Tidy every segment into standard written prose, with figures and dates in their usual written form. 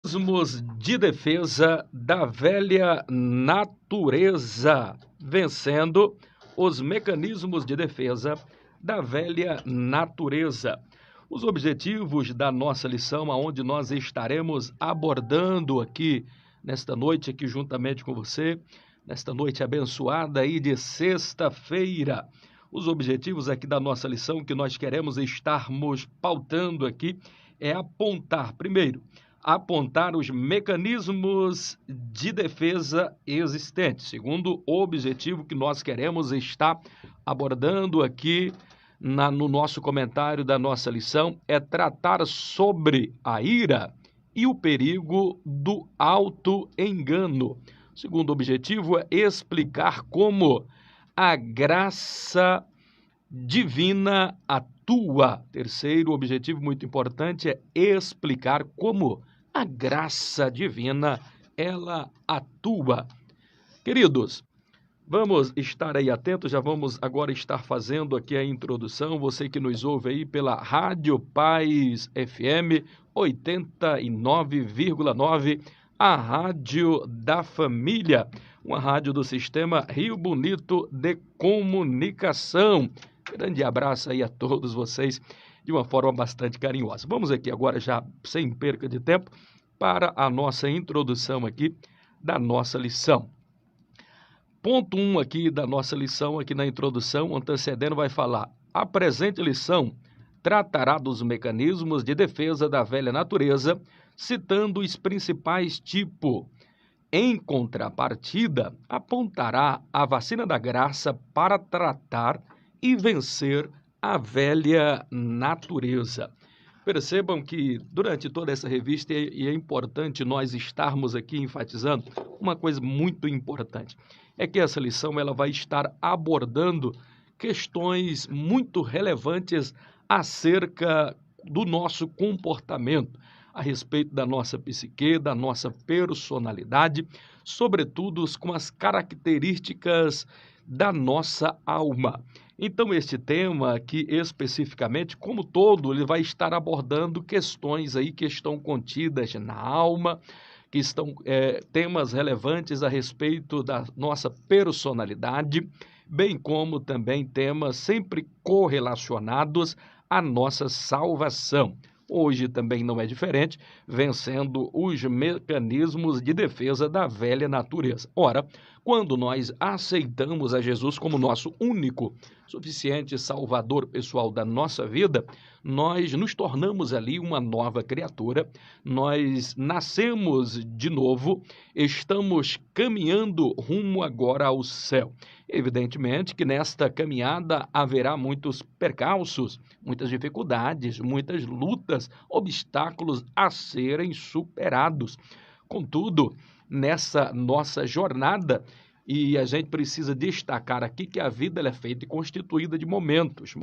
Mecanismos de defesa da velha natureza, vencendo os mecanismos de defesa da velha natureza. Os objetivos da nossa lição, aonde nós estaremos abordando aqui nesta noite, aqui juntamente com você, nesta noite abençoada aí de sexta-feira. Os objetivos aqui da nossa lição que nós queremos estarmos pautando aqui é apontar, primeiro, apontar os mecanismos de defesa existentes. Segundo, o objetivo que nós queremos estar abordando aqui no nosso comentário da nossa lição é tratar sobre a ira e o perigo do auto-engano. Segundo objetivo é explicar como a graça divina atua. Terceiro objetivo muito importante é explicar como a graça divina, ela atua. Queridos, vamos estar aí atentos, já vamos agora estar fazendo aqui a introdução. Você que nos ouve aí pela Rádio Paz FM 89,9, a Rádio da Família, uma rádio do Sistema Rio Bonito de Comunicação. Grande abraço aí a todos vocês de uma forma bastante carinhosa. Vamos aqui agora, já sem perca de tempo, para a nossa introdução aqui da nossa lição. Ponto 1 aqui da nossa lição, aqui na introdução, antecedendo, vai falar: a presente lição tratará dos mecanismos de defesa da velha natureza, citando os principais tipos. Em contrapartida, apontará a vacina da graça para tratar e vencer a velha natureza. Percebam que durante toda essa revista, e é importante nós estarmos aqui enfatizando uma coisa muito importante, é que essa lição ela vai estar abordando questões muito relevantes acerca do nosso comportamento, a respeito da nossa psique, da nossa personalidade, sobretudo com as características da nossa alma. Então, este tema aqui especificamente, como todo, ele vai estar abordando questões aí que estão contidas na alma, que estão temas relevantes a respeito da nossa personalidade, bem como também temas sempre correlacionados à nossa salvação. Hoje também não é diferente, vencendo os mecanismos de defesa da velha natureza. Ora, quando nós aceitamos a Jesus como nosso único, suficiente Salvador pessoal da nossa vida, nós nos tornamos ali uma nova criatura, nós nascemos de novo, estamos caminhando rumo agora ao céu. Evidentemente que nesta caminhada haverá muitos percalços, muitas dificuldades, muitas lutas, obstáculos a serem superados. Contudo, nessa nossa jornada, e a gente precisa destacar aqui que a vida ela é feita e constituída de momentos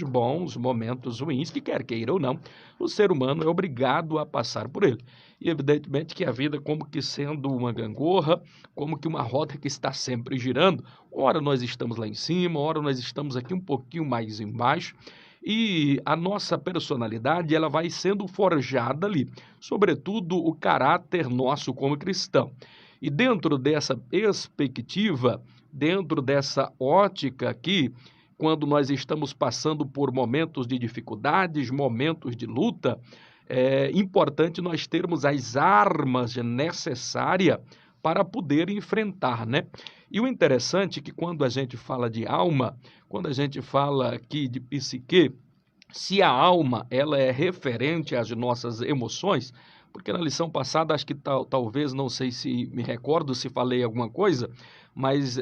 bons, momentos ruins, que quer queira ou não, o ser humano é obrigado a passar por ele. E evidentemente que a vida como que sendo uma gangorra, como que uma roda que está sempre girando, ora nós estamos lá em cima, ora nós estamos aqui um pouquinho mais embaixo, e a nossa personalidade ela vai sendo forjada ali, sobretudo o caráter nosso como cristão. E dentro dessa perspectiva, dentro dessa ótica aqui, quando nós estamos passando por momentos de dificuldades, momentos de luta, é importante nós termos as armas necessárias para poder enfrentar, né? E o interessante é que quando a gente fala de alma, quando a gente fala aqui de psique, se a alma ela é referente às nossas emoções, porque na lição passada, acho que talvez, não sei se me recordo se falei alguma coisa, mas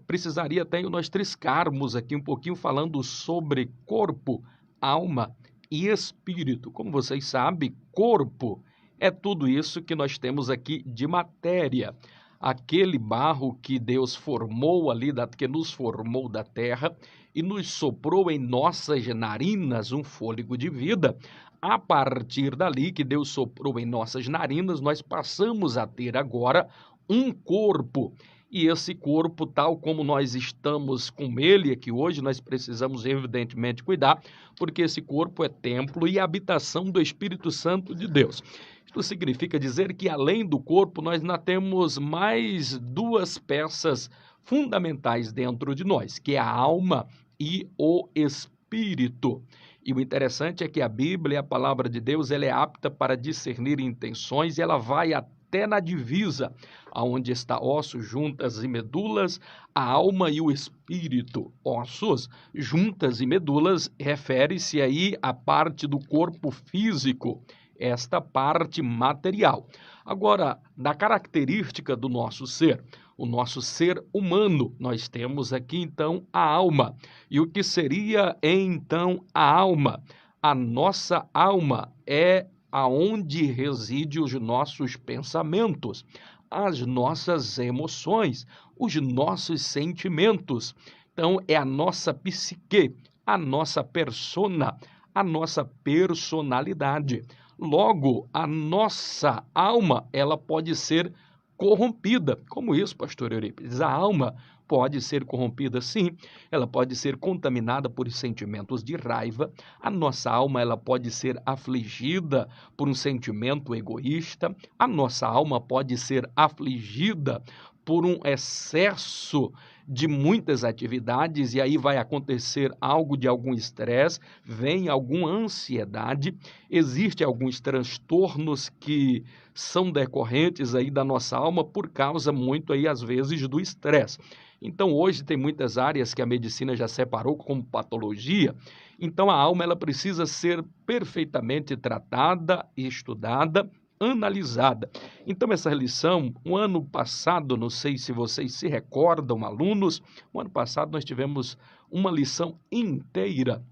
precisaria até nós triscarmos aqui um pouquinho falando sobre corpo, alma e espírito. Como vocês sabem, corpo é tudo isso que nós temos aqui de matéria. Aquele barro que Deus formou ali, que nos formou da terra e nos soprou em nossas narinas um fôlego de vida. A partir dali que Deus soprou em nossas narinas, nós passamos a ter agora um corpo. E esse corpo, tal como nós estamos com ele aqui hoje, nós precisamos evidentemente cuidar, porque esse corpo é templo e habitação do Espírito Santo de Deus. Isto significa dizer que, além do corpo, nós ainda temos mais duas peças fundamentais dentro de nós, que é a alma e o espírito. E o interessante é que a Bíblia, a palavra de Deus, ela é apta para discernir intenções e ela vai até na divisa, aonde está ossos, juntas e medulas, a alma e o espírito. Ossos, juntas e medulas, refere-se aí à parte do corpo físico, esta parte material. Agora, da característica do nosso ser, o nosso ser humano, nós temos aqui então a alma. E o que seria então a alma? A nossa alma é aonde reside os nossos pensamentos, as nossas emoções, os nossos sentimentos. Então, é a nossa psique, a nossa persona, a nossa personalidade. Logo, a nossa alma, ela pode ser corrompida. Como isso, pastor Eurípides? A alma pode ser corrompida, sim. Ela pode ser contaminada por sentimentos de raiva. A nossa alma, ela pode ser afligida por um sentimento egoísta. A nossa alma pode ser afligida por um excesso de muitas atividades, e aí vai acontecer algo de algum estresse, vem alguma ansiedade, existem alguns transtornos que são decorrentes aí da nossa alma por causa muito aí às vezes do estresse. Então hoje tem muitas áreas que a medicina já separou como patologia, então a alma ela precisa ser perfeitamente tratada, estudada, analisada. Então essa lição, o ano passado, não sei se vocês se recordam, alunos, o ano passado nós tivemos uma lição inteira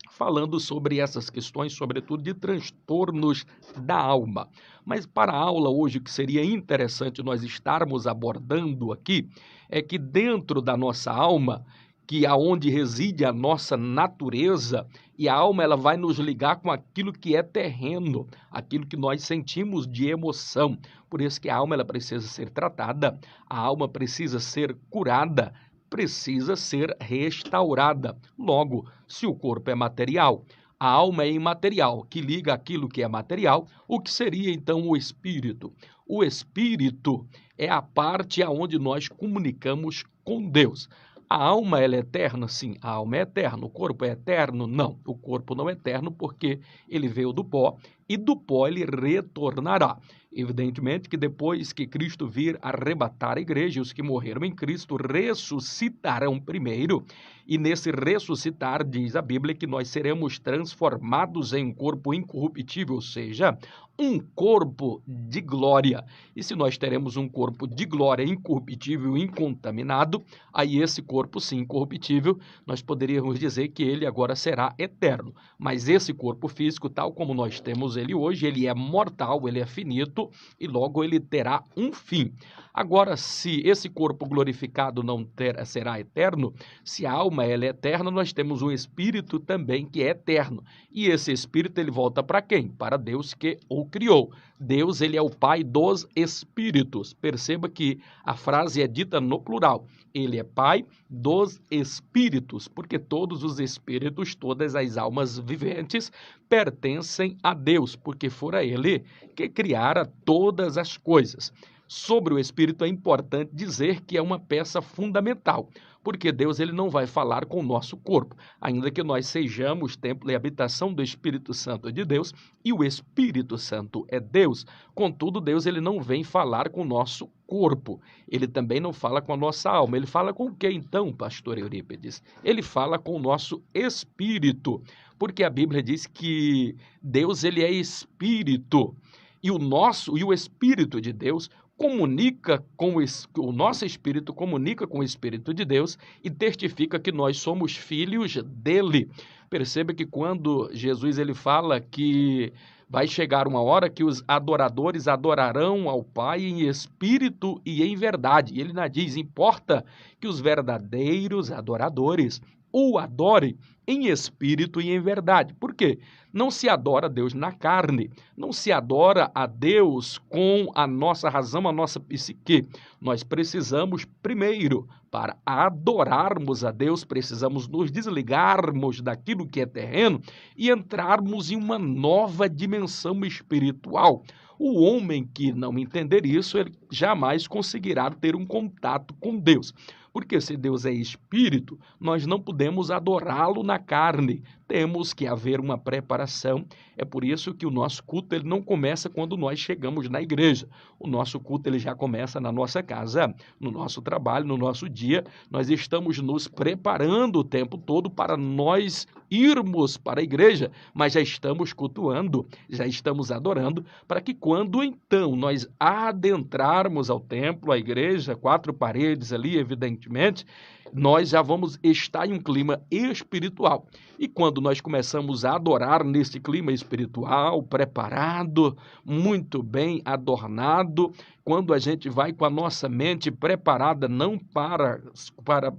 falando sobre essas questões, sobretudo de transtornos da alma. Mas para a aula hoje, o que seria interessante nós estarmos abordando aqui, é que dentro da nossa alma, que é onde reside a nossa natureza, e a alma ela vai nos ligar com aquilo que é terreno, aquilo que nós sentimos de emoção. Por isso que a alma ela precisa ser tratada, a alma precisa ser curada, precisa ser restaurada. Logo, se o corpo é material, a alma é imaterial, que liga aquilo que é material, o que seria então o espírito? O espírito é a parte aonde nós comunicamos com Deus. A alma ela é eterna? Sim, a alma é eterna. O corpo é eterno? Não, o corpo não é eterno porque ele veio do pó e do pó ele retornará. Evidentemente que depois que Cristo vir arrebatar a igreja, os que morreram em Cristo ressuscitarão primeiro, e nesse ressuscitar, diz a Bíblia, que nós seremos transformados em um corpo incorruptível, ou seja, um corpo de glória. E se nós teremos um corpo de glória incorruptível, incontaminado, aí esse corpo, sim, incorruptível, nós poderíamos dizer que ele agora será eterno. Mas esse corpo físico, tal como nós temos ele hoje, ele é mortal, ele é finito, e logo ele terá um fim. Agora, se esse corpo glorificado não será eterno, se a alma ela é eterna, nós temos um espírito também que é eterno. E esse espírito ele volta para quem? Para Deus que o criou. Deus ele é o Pai dos espíritos. Perceba que a frase é dita no plural. Ele é Pai dos espíritos, porque todos os espíritos, todas as almas viventes pertencem a Deus, porque fora Ele que criara todas as coisas. Sobre o Espírito é importante dizer que é uma peça fundamental, porque Deus ele não vai falar com o nosso corpo, ainda que nós sejamos templo e habitação do Espírito Santo de Deus, e o Espírito Santo é Deus. Contudo, Deus ele não vem falar com o nosso corpo, ele também não fala com a nossa alma. Ele fala com o que então, pastor Eurípides? Ele fala com o nosso espírito, porque a Bíblia diz que Deus ele é espírito, e o Espírito de Deus comunica com o nosso espírito, comunica com o Espírito de Deus e testifica que nós somos filhos dele. Perceba que quando Jesus ele fala que vai chegar uma hora que os adoradores adorarão ao Pai em espírito e em verdade. E ele ainda diz, importa que os verdadeiros adoradores o adorem em espírito e em verdade. Por quê? Não se adora a Deus na carne, não se adora a Deus com a nossa razão, a nossa psique. Nós precisamos, primeiro, para adorarmos a Deus, precisamos nos desligarmos daquilo que é terreno e entrarmos em uma nova dimensão espiritual, O homem que não entender isso, ele jamais conseguirá ter um contato com Deus. Porque se Deus é espírito, nós não podemos adorá-lo na carne. Temos que haver uma preparação. É por isso que o nosso culto ele não começa quando nós chegamos na igreja. O nosso culto ele já começa na nossa casa, no nosso trabalho, no nosso dia. Nós estamos nos preparando o tempo todo para nós irmos para a igreja, mas já estamos cultuando, já estamos adorando, para que quando então nós adentrarmos ao templo, à igreja, quatro paredes ali, evidentemente, nós já vamos estar em um clima espiritual. E quando nós começamos a adorar nesse clima espiritual, preparado, muito bem adornado, quando a gente vai com a nossa mente preparada não para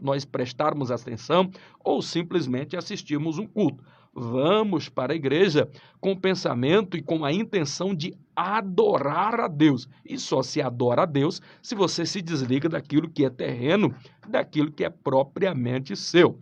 nós prestarmos atenção ou simplesmente assistirmos um culto. Vamos para a igreja com o pensamento e com a intenção de adorar a Deus. E só se adora a Deus se você se desliga daquilo que é terreno, daquilo que é propriamente seu.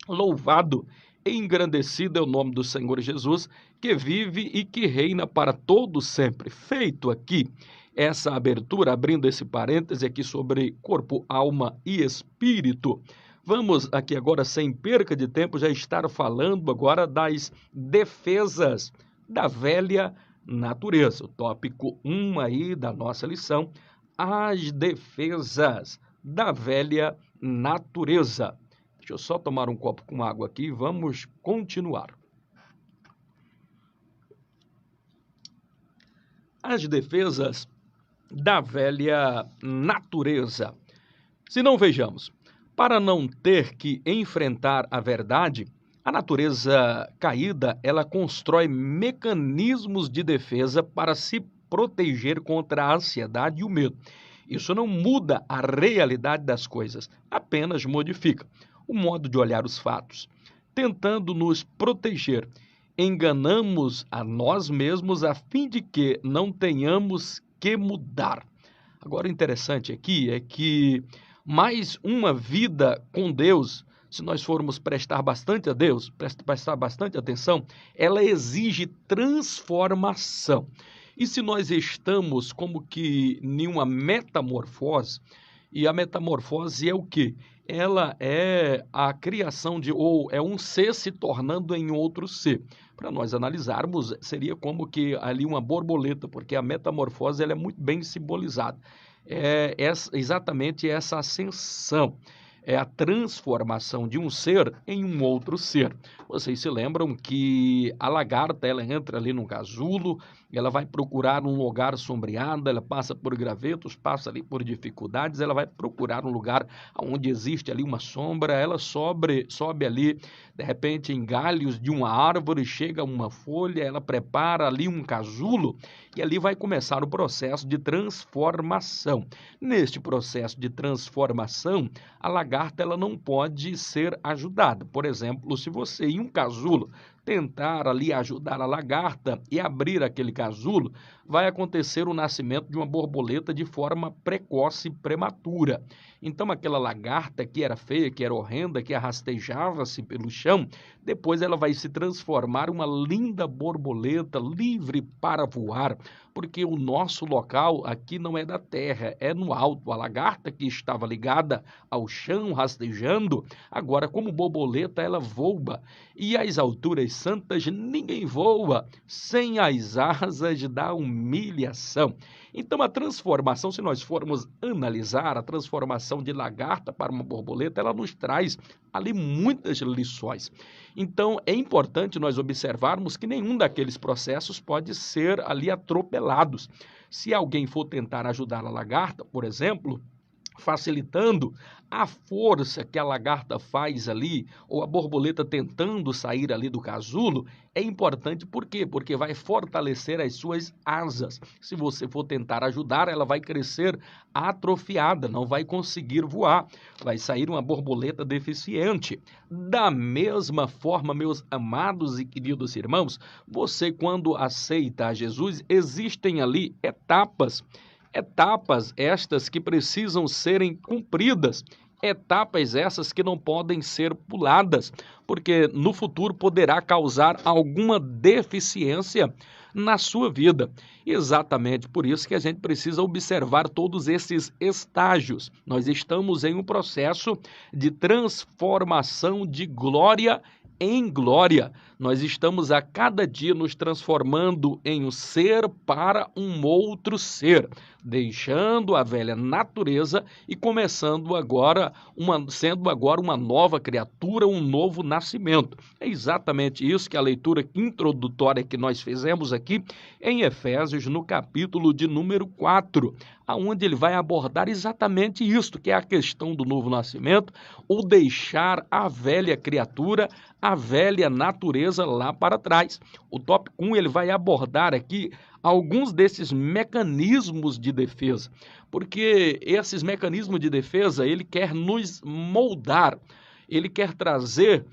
Louvado e engrandecido é o nome do Senhor Jesus, que vive e que reina para todo sempre. Feito aqui essa abertura, abrindo esse parêntese aqui sobre corpo, alma e espírito, vamos aqui agora, sem perca de tempo, já estar falando agora das defesas da velha natureza. O tópico 1 aí da nossa lição, as defesas da velha natureza. Deixa eu só tomar um copo com água aqui e vamos continuar. As defesas da velha natureza. Se não vejamos, para não ter que enfrentar a verdade, a natureza caída, ela constrói mecanismos de defesa para se proteger contra a ansiedade e o medo. Isso não muda a realidade das coisas, apenas modifica o modo de olhar os fatos. Tentando nos proteger, enganamos a nós mesmos a fim de que não tenhamos que mudar. Agora, o interessante aqui é que mais uma vida com Deus, se nós formos prestar bastante a Deus, prestar bastante atenção, ela exige transformação. E se nós estamos como que em uma metamorfose, e a metamorfose é o quê? Ela é a criação de, ou é um ser se tornando em outro ser. Para nós analisarmos, seria como que ali uma borboleta, porque a metamorfose ela é muito bem simbolizada. É exatamente essa ascensão, é a transformação de um ser em um outro ser. Vocês se lembram que a lagarta, ela entra ali no casulo, ela vai procurar um lugar sombreado, ela passa por gravetos, passa ali por dificuldades, ela vai procurar um lugar onde existe ali uma sombra, ela sobe ali, de repente, em galhos de uma árvore, chega uma folha, ela prepara ali um casulo e ali vai começar o processo de transformação. Neste processo de transformação, a lagarta ela não pode ser ajudada. Por exemplo, se você em um casulo tentar ali ajudar a lagarta e abrir aquele casulo, vai acontecer o nascimento de uma borboleta de forma precoce e prematura. Então aquela lagarta que era feia, que era horrenda, que arrastejava-se pelo chão, depois ela vai se transformar em uma linda borboleta livre para voar, porque o nosso local aqui não é da terra, é no alto. A lagarta que estava ligada ao chão, rastejando, agora como borboleta ela voa. E às alturas santas ninguém voa sem as asas da humilhação. Então a transformação, se nós formos analisar a transformação de lagarta para uma borboleta, ela nos traz ali muitas lições. Então é importante nós observarmos que nenhum daqueles processos pode ser ali atropelados. Se alguém for tentar ajudar a lagarta, por exemplo, facilitando a força que a lagarta faz ali, ou a borboleta tentando sair ali do casulo, é importante por quê? Porque vai fortalecer as suas asas. Se você for tentar ajudar, ela vai crescer atrofiada, não vai conseguir voar, vai sair uma borboleta deficiente. Da mesma forma, meus amados e queridos irmãos, você quando aceita a Jesus, existem ali etapas estas que precisam serem cumpridas. Etapas essas que não podem ser puladas, porque no futuro poderá causar alguma deficiência na sua vida. Exatamente por isso que a gente precisa observar todos esses estágios. Nós estamos em um processo de transformação de glória em glória. Nós estamos a cada dia nos transformando em um ser para um outro ser, deixando a velha natureza e sendo agora uma nova criatura, um novo nascimento. É exatamente isso que a leitura introdutória que nós fizemos aqui em Efésios, no capítulo de número 4, aonde ele vai abordar exatamente isso, que é a questão do novo nascimento, ou deixar a velha criatura, a velha natureza lá para trás. O tópico 1, ele vai abordar aqui alguns desses mecanismos de defesa, porque esses mecanismos de defesa, ele quer nos moldar, ele quer trazer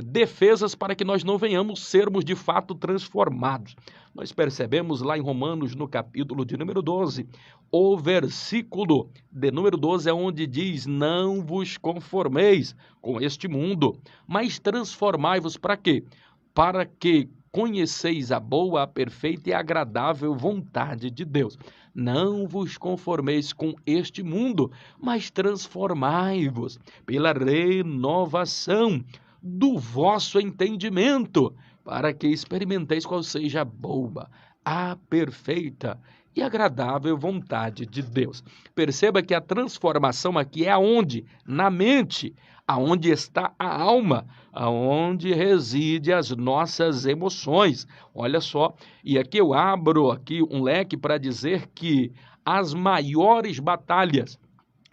defesas para que nós não venhamos sermos de fato transformados. Nós percebemos lá em Romanos, no capítulo de número 12, o versículo de número 12 é onde diz: não vos conformeis com este mundo, mas transformai-vos para quê? Para que conheceis a boa, a perfeita e agradável vontade de Deus. Não vos conformeis com este mundo, mas transformai-vos pela renovação do vosso entendimento, para que experimenteis qual seja a boa, a perfeita e agradável vontade de Deus. Perceba que a transformação aqui é aonde? Na mente, aonde está a alma, aonde reside as nossas emoções. Olha só, e aqui eu abro aqui um leque para dizer que as maiores batalhas,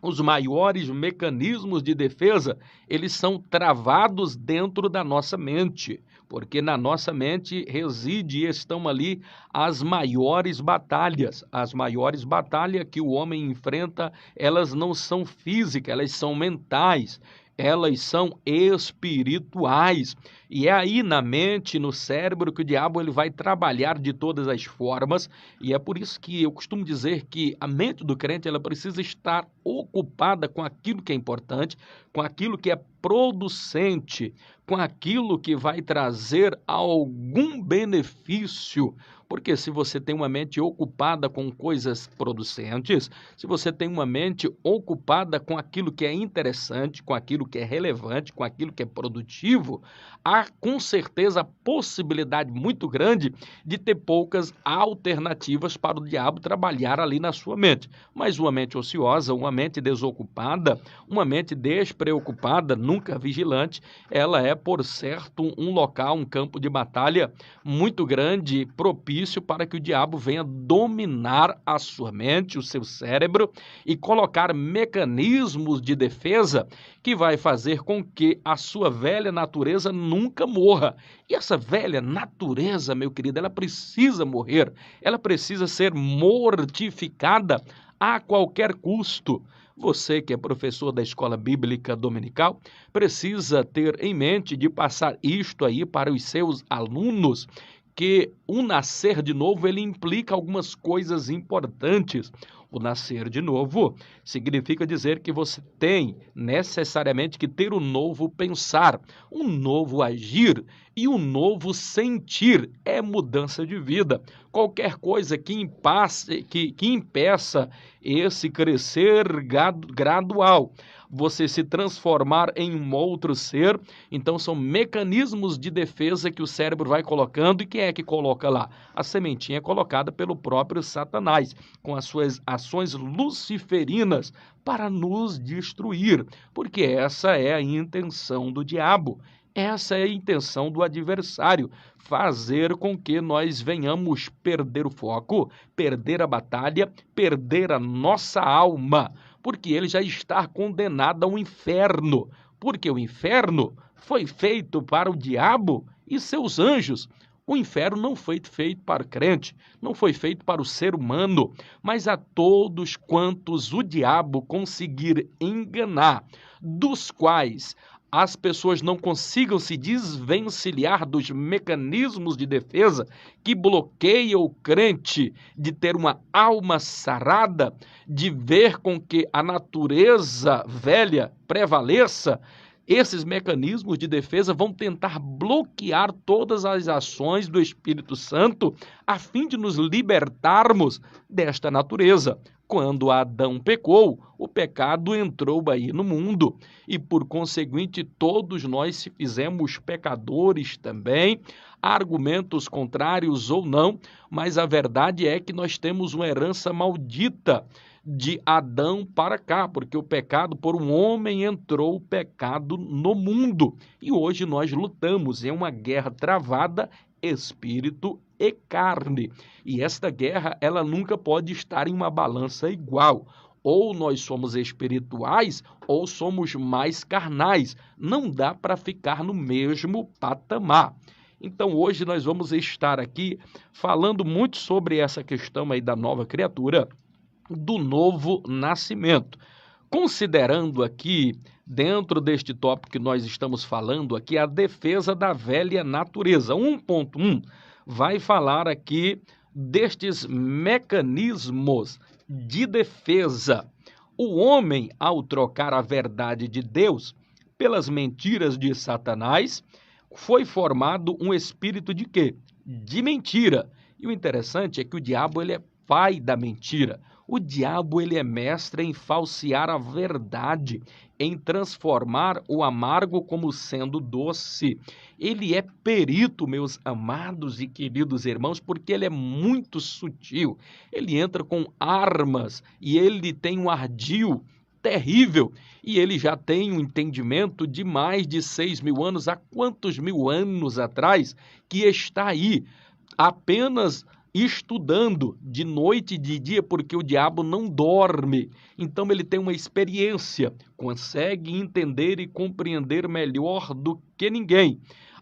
os maiores mecanismos de defesa, eles são travados dentro da nossa mente, porque na nossa mente reside e estão ali as maiores batalhas. As maiores batalhas que o homem enfrenta, elas não são físicas, elas são mentais. Elas são espirituais. E é aí na mente, no cérebro, que o diabo ele vai trabalhar de todas as formas. E é por isso que eu costumo dizer que a mente do crente ela precisa estar ocupada com aquilo que é importante, com aquilo que é producente, com aquilo que vai trazer algum benefício. Porque se você tem uma mente ocupada com coisas producentes, se você tem uma mente ocupada com aquilo que é interessante, com aquilo que é relevante, com aquilo que é produtivo, há com certeza a possibilidade muito grande de ter poucas alternativas para o diabo trabalhar ali na sua mente. Mas uma mente ociosa, uma mente desocupada, uma mente despreocupada, nunca vigilante, ela é, por certo, um local, um campo de batalha muito grande, propício para que o diabo venha dominar a sua mente, o seu cérebro e colocar mecanismos de defesa que vai fazer com que a sua velha natureza nunca morra. E essa velha natureza, meu querido, ela precisa morrer, ela precisa ser mortificada a qualquer custo. Você que é professor da escola bíblica dominical precisa ter em mente de passar isto aí para os seus alunos, que o nascer de novo ele implica algumas coisas importantes. O nascer de novo significa dizer que você tem necessariamente que ter um novo pensar, um novo agir e um novo sentir. É mudança de vida. Qualquer coisa que impeça esse crescer gradual, você se transformar em um outro ser, então são mecanismos de defesa que o cérebro vai colocando. E quem é que coloca lá? A sementinha é colocada pelo próprio Satanás, com as suas ações luciferinas para nos destruir, porque essa é a intenção do diabo. Essa é a intenção do adversário, fazer com que nós venhamos perder o foco, perder a batalha, perder a nossa alma, porque ele já está condenado ao inferno, porque o inferno foi feito para o diabo e seus anjos. O inferno não foi feito para o crente, não foi feito para o ser humano, mas a todos quantos o diabo conseguir enganar, dos quais as pessoas não consigam se desvencilhar dos mecanismos de defesa que bloqueiam o crente de ter uma alma sarada, de ver com que a natureza velha prevaleça, esses mecanismos de defesa vão tentar bloquear todas as ações do Espírito Santo a fim de nos libertarmos desta natureza. Quando Adão pecou, o pecado entrou aí no mundo e, por conseguinte, todos nós se fizemos pecadores também, argumentos contrários ou não, mas a verdade é que nós temos uma herança maldita de Adão para cá, porque o pecado por um homem entrou o pecado no mundo. E hoje nós lutamos em uma guerra travada, espírito e carne. E esta guerra, ela nunca pode estar em uma balança igual. Ou nós somos espirituais ou somos mais carnais. Não dá para ficar no mesmo patamar. Então hoje nós vamos estar aqui falando muito sobre essa questão aí da nova criatura, do novo nascimento. Considerando aqui, dentro deste tópico que nós estamos falando aqui, a defesa da velha natureza. 1.1 vai falar aqui destes mecanismos de defesa. O homem, ao trocar a verdade de Deus pelas mentiras de Satanás, foi formado um espírito de quê? De mentira. E o interessante é que o diabo ele é pai da mentira. O diabo ele é mestre em falsear a verdade, em transformar o amargo como sendo doce. Ele é perito, meus amados e queridos irmãos, porque ele é muito sutil. Ele entra com armas e ele tem um ardil terrível. E ele já tem um entendimento de mais de 6.000 anos, há quantos mil anos atrás, que está aí apenas estudando de noite e de dia, porque o diabo não dorme. Então ele tem uma experiência, consegue entender e compreender melhor do que ninguém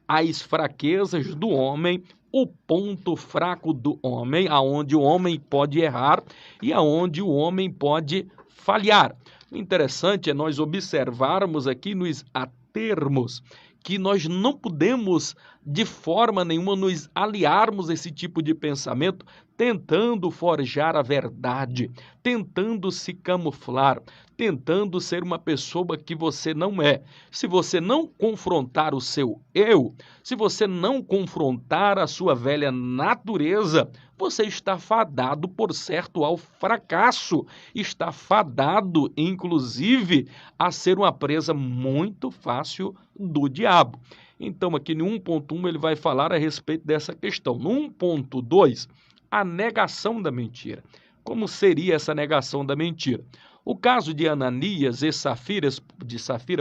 as fraquezas do homem, o ponto fraco do homem, aonde o homem pode errar e aonde o homem pode falhar. O interessante é nós observarmos aqui, nos atermos, que nós não podemos de forma nenhuma nos aliarmos a esse tipo de pensamento, tentando forjar a verdade, tentando se camuflar, tentando ser uma pessoa que você não é. Se você não confrontar o seu eu, se você não confrontar a sua velha natureza, você está fadado, por certo, ao fracasso. Está fadado, inclusive, a ser uma presa muito fácil do diabo. Então, aqui no 1.1 ele vai falar a respeito dessa questão. No 1.2, a negação da mentira. Como seria essa negação da mentira? O caso de Ananias e Safira,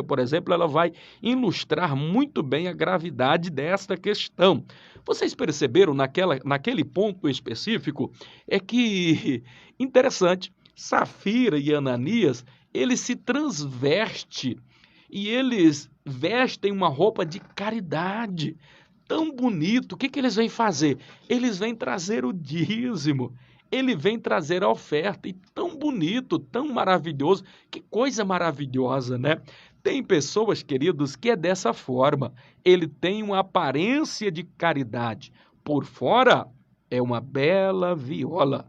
por exemplo, ela vai ilustrar muito bem a gravidade desta questão. Vocês perceberam naquele ponto específico? É que, interessante, Safira e Ananias, eles se transvestem e eles vestem uma roupa de caridade. Tão bonito. O que eles vêm fazer? Eles vêm trazer o dízimo. Ele vem trazer a oferta, e tão bonito, tão maravilhoso, que coisa maravilhosa, né? Tem pessoas, queridos, que é dessa forma, ele tem uma aparência de caridade, por fora é uma bela viola,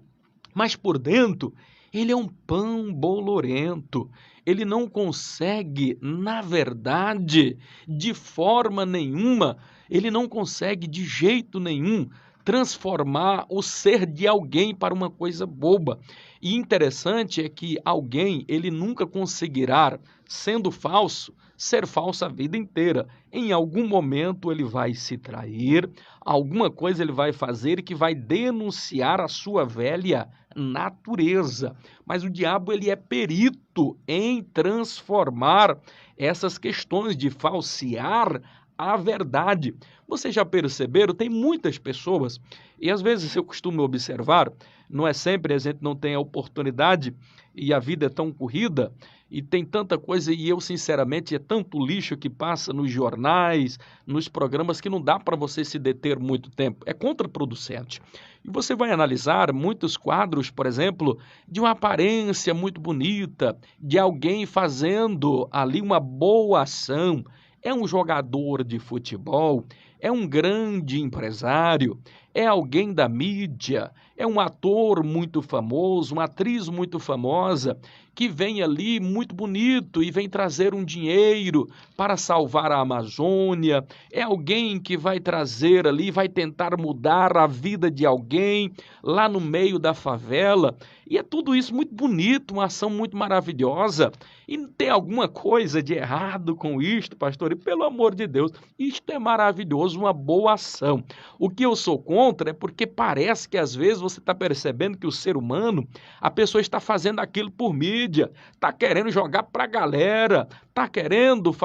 mas por dentro ele é um pão bolorento, ele não consegue, na verdade, de forma nenhuma, ele não consegue de jeito nenhum transformar o ser de alguém para uma coisa boba. E interessante é que alguém, ele nunca conseguirá, sendo falso, ser falso a vida inteira. Em algum momento ele vai se trair, alguma coisa ele vai fazer que vai denunciar a sua velha natureza. Mas o diabo, ele é perito em transformar essas questões de falsear a verdade. Vocês já perceberam? Tem muitas pessoas, e às vezes eu costumo observar, não é sempre, a gente não tem a oportunidade, e a vida é tão corrida, e tem tanta coisa, e eu sinceramente, é tanto lixo que passa nos jornais, nos programas, que não dá para você se deter muito tempo, é contraproducente. E você vai analisar muitos quadros, por exemplo, de uma aparência muito bonita, de alguém fazendo ali uma boa ação, é um jogador de futebol, é um grande empresário, é alguém da mídia, é um ator muito famoso, uma atriz muito famosa, que vem ali muito bonito e vem trazer um dinheiro para salvar a Amazônia, é alguém que vai trazer ali, vai tentar mudar a vida de alguém lá no meio da favela, e é tudo isso muito bonito, uma ação muito maravilhosa, e não tem alguma coisa de errado com isto, pastor, e pelo amor de Deus, isto é maravilhoso, uma boa ação. O que eu sou contra é porque parece que às vezes você está percebendo que o ser humano, a pessoa está fazendo aquilo por mídia, está querendo jogar para a galera, está querendo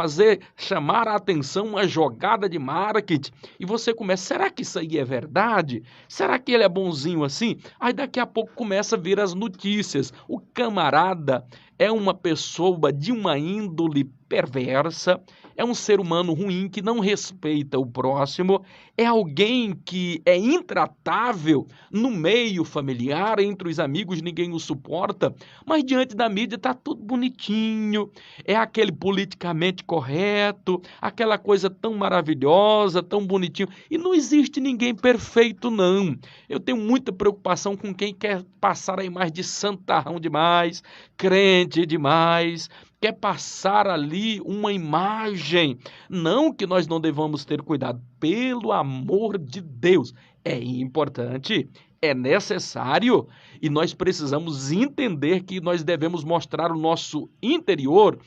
chamar a atenção, uma jogada de marketing, e você começa, será que isso aí é verdade? Será que ele é bonzinho assim? Aí daqui a pouco começa a vir as notícias, o camarada é uma pessoa de uma índole perversa, é um ser humano ruim que não respeita o próximo, é alguém que é intratável no meio familiar, entre os amigos ninguém o suporta, mas diante da mídia está tudo bonitinho, é aquele politicamente correto, aquela coisa tão maravilhosa, tão bonitinho, e não existe ninguém perfeito não. Eu tenho muita preocupação com quem quer passar a imagem de santarrão demais, crente demais, quer passar ali uma imagem. Não que nós não devamos ter cuidado, pelo amor de Deus, é importante, é necessário, e nós precisamos entender que nós devemos mostrar o nosso interior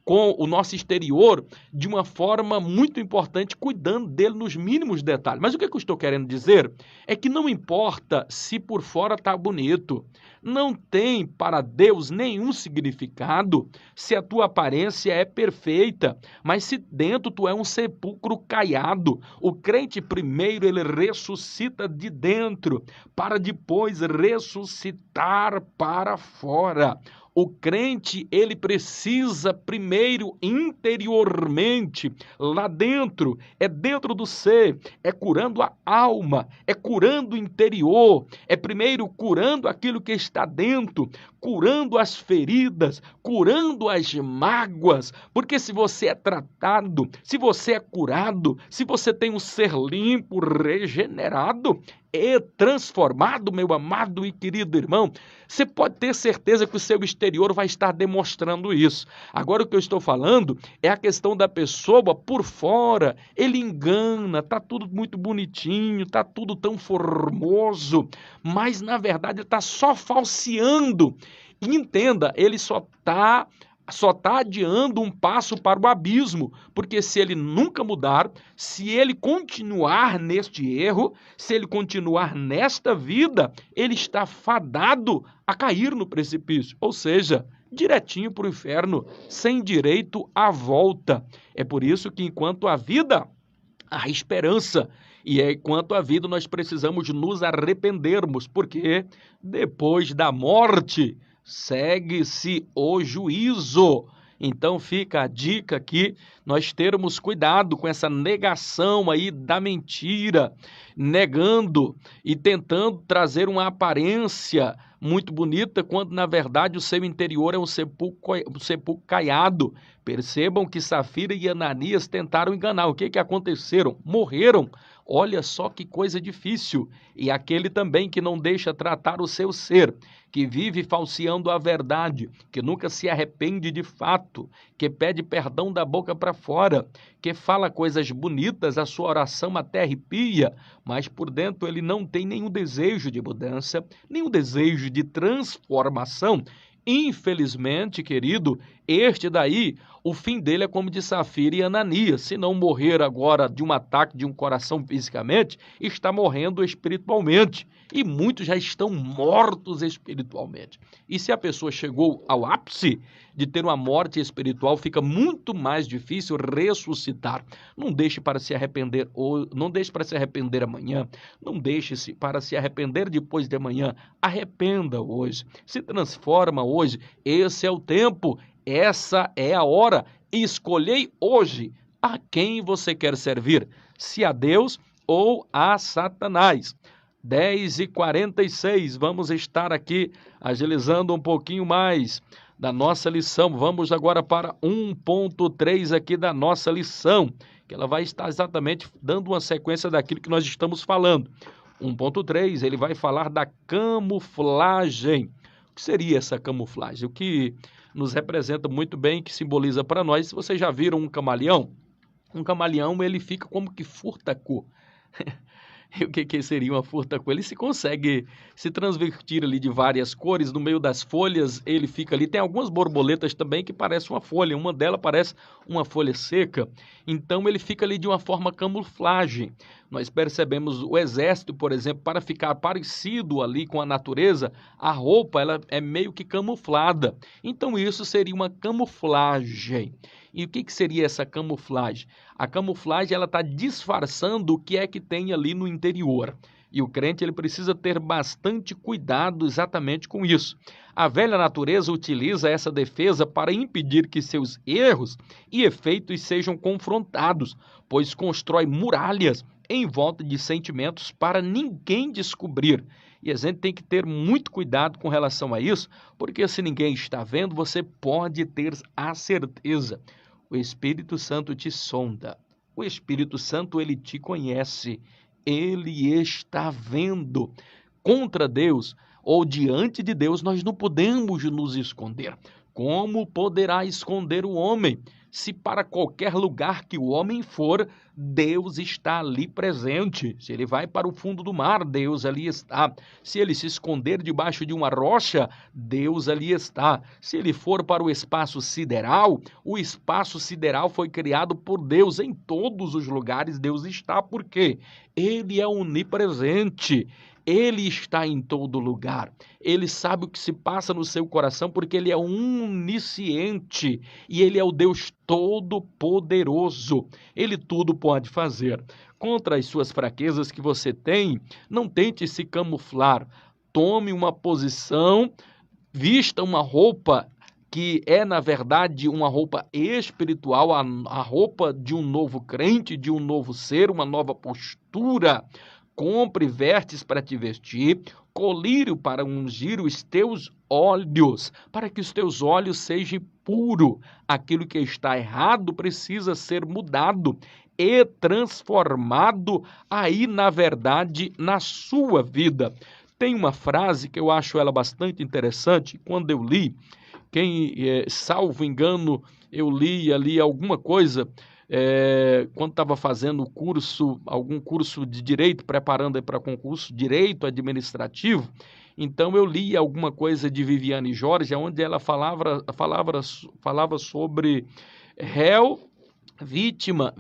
com o nosso exterior de uma forma muito importante, cuidando dele nos mínimos detalhes. Mas o que eu estou querendo dizer é que não importa se por fora está bonito, não tem para Deus nenhum significado se a tua aparência é perfeita, mas se dentro tu é um sepulcro caiado. O crente primeiro ele ressuscita de dentro, para depois ressuscitar para fora. O crente, ele precisa primeiro interiormente, lá dentro, é dentro do ser, é curando a alma, é curando o interior, é primeiro curando aquilo que está dentro, curando as feridas, curando as mágoas, porque se você é tratado, se você é curado, se você tem um ser limpo, regenerado, e transformado, meu amado e querido irmão, você pode ter certeza que o seu exterior vai estar demonstrando isso. Agora o que eu estou falando é a questão da pessoa por fora, ele engana, está tudo muito bonitinho, está tudo tão formoso, mas na verdade ele está só falseando. E entenda, ele só está adiando um passo para o abismo, porque se ele nunca mudar, se ele continuar neste erro, se ele continuar nesta vida, ele está fadado a cair no precipício, ou seja, direitinho para o inferno, sem direito à volta. É por isso que enquanto há vida, há esperança. E enquanto há vida, nós precisamos nos arrependermos, porque depois da morte segue-se o juízo. Então fica a dica aqui, nós termos cuidado com essa negação aí da mentira, negando e tentando trazer uma aparência muito bonita, quando na verdade o seu interior é um sepulcro caiado. Percebam que Safira e Ananias tentaram enganar. O que aconteceram? Morreram. Olha só que coisa difícil. E aquele também que não deixa tratar o seu ser, que vive falseando a verdade, que nunca se arrepende de fato, que pede perdão da boca para fora, que fala coisas bonitas, a sua oração até arrepia, mas por dentro ele não tem nenhum desejo de mudança, nenhum desejo de transformação. Infelizmente, querido, este daí, o fim dele é como de Safira e Ananias. Se não morrer agora de um ataque de um coração fisicamente, está morrendo espiritualmente. E muitos já estão mortos espiritualmente. E se a pessoa chegou ao ápice de ter uma morte espiritual, fica muito mais difícil ressuscitar. Não deixe para se arrepender hoje, não deixe para se arrepender amanhã, não deixe para se arrepender depois de amanhã. Arrependa hoje, se transforma hoje. Esse é o tempo, essa é a hora. Escolhei hoje a quem você quer servir, se a Deus ou a Satanás. 10h46, vamos estar aqui agilizando um pouquinho mais da nossa lição. Vamos agora para 1.3 aqui da nossa lição, que ela vai estar exatamente dando uma sequência daquilo que nós estamos falando. 1.3, ele vai falar da camuflagem. O que seria essa camuflagem? O que nos representa muito bem, que simboliza para nós. Se vocês já viram um camaleão, ele fica como que furta-cor. E o que seria uma furta-cor? Ele se consegue se transvertir ali de várias cores, no meio das folhas ele fica ali. Tem algumas borboletas também que parecem uma folha, uma delas parece uma folha seca. Então ele fica ali de uma forma camuflagem. Nós percebemos o exército, por exemplo, para ficar parecido ali com a natureza, a roupa ela é meio que camuflada. Então isso seria uma camuflagem. E o que seria essa camuflagem? A camuflagem ela está disfarçando o que é que tem ali no interior. E o crente ele precisa ter bastante cuidado exatamente com isso. A velha natureza utiliza essa defesa para impedir que seus erros e efeitos sejam confrontados, pois constrói muralhas em volta de sentimentos para ninguém descobrir. E a gente tem que ter muito cuidado com relação a isso, porque se ninguém está vendo, você pode ter a certeza. O Espírito Santo te sonda. O Espírito Santo, ele te conhece. Ele está vendo. Contra Deus ou diante de Deus, nós não podemos nos esconder. Como poderá esconder o homem? Se para qualquer lugar que o homem for, Deus está ali presente. Se ele vai para o fundo do mar, Deus ali está. Se ele se esconder debaixo de uma rocha, Deus ali está. Se ele for para o espaço sideral foi criado por Deus. Em todos os lugares Deus está. Por quê? Ele é onipresente. Ele está em todo lugar. Ele sabe o que se passa no seu coração porque ele é onisciente e ele é o Deus todo-poderoso. Ele tudo pode fazer. Contra as suas fraquezas que você tem, não tente se camuflar. Tome uma posição, vista uma roupa que é, na verdade, uma roupa espiritual, a roupa de um novo crente, de um novo ser, uma nova postura. Compre vestes para te vestir, colírio para ungir os teus olhos, para que os teus olhos sejam puros. Aquilo que está errado precisa ser mudado e transformado aí, na verdade, na sua vida. Tem uma frase que eu acho ela bastante interessante, quando eu li, salvo engano, eu li ali alguma coisa, quando estava fazendo algum curso de direito, preparando para concurso, direito administrativo, então eu li alguma coisa de Viviane Jorge, onde ela falava sobre réu, vítima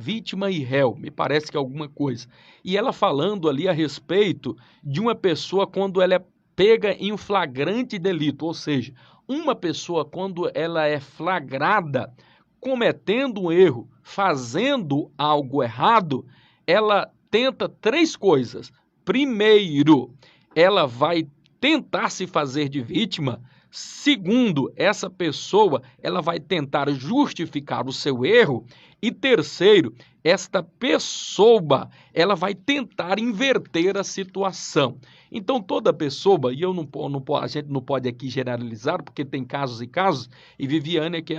e réu, me parece que é alguma coisa. E ela falando ali a respeito de uma pessoa quando ela é pega em um flagrante delito, ou seja, uma pessoa quando ela é flagrada cometendo um erro, fazendo algo errado, ela tenta 3 coisas. Primeiro, ela vai tentar se fazer de vítima. Segundo, essa pessoa ela vai tentar justificar o seu erro. E terceiro, esta pessoa ela vai tentar inverter a situação. Então toda pessoa, e a gente não pode aqui generalizar, porque tem casos e casos, e Viviane aqui,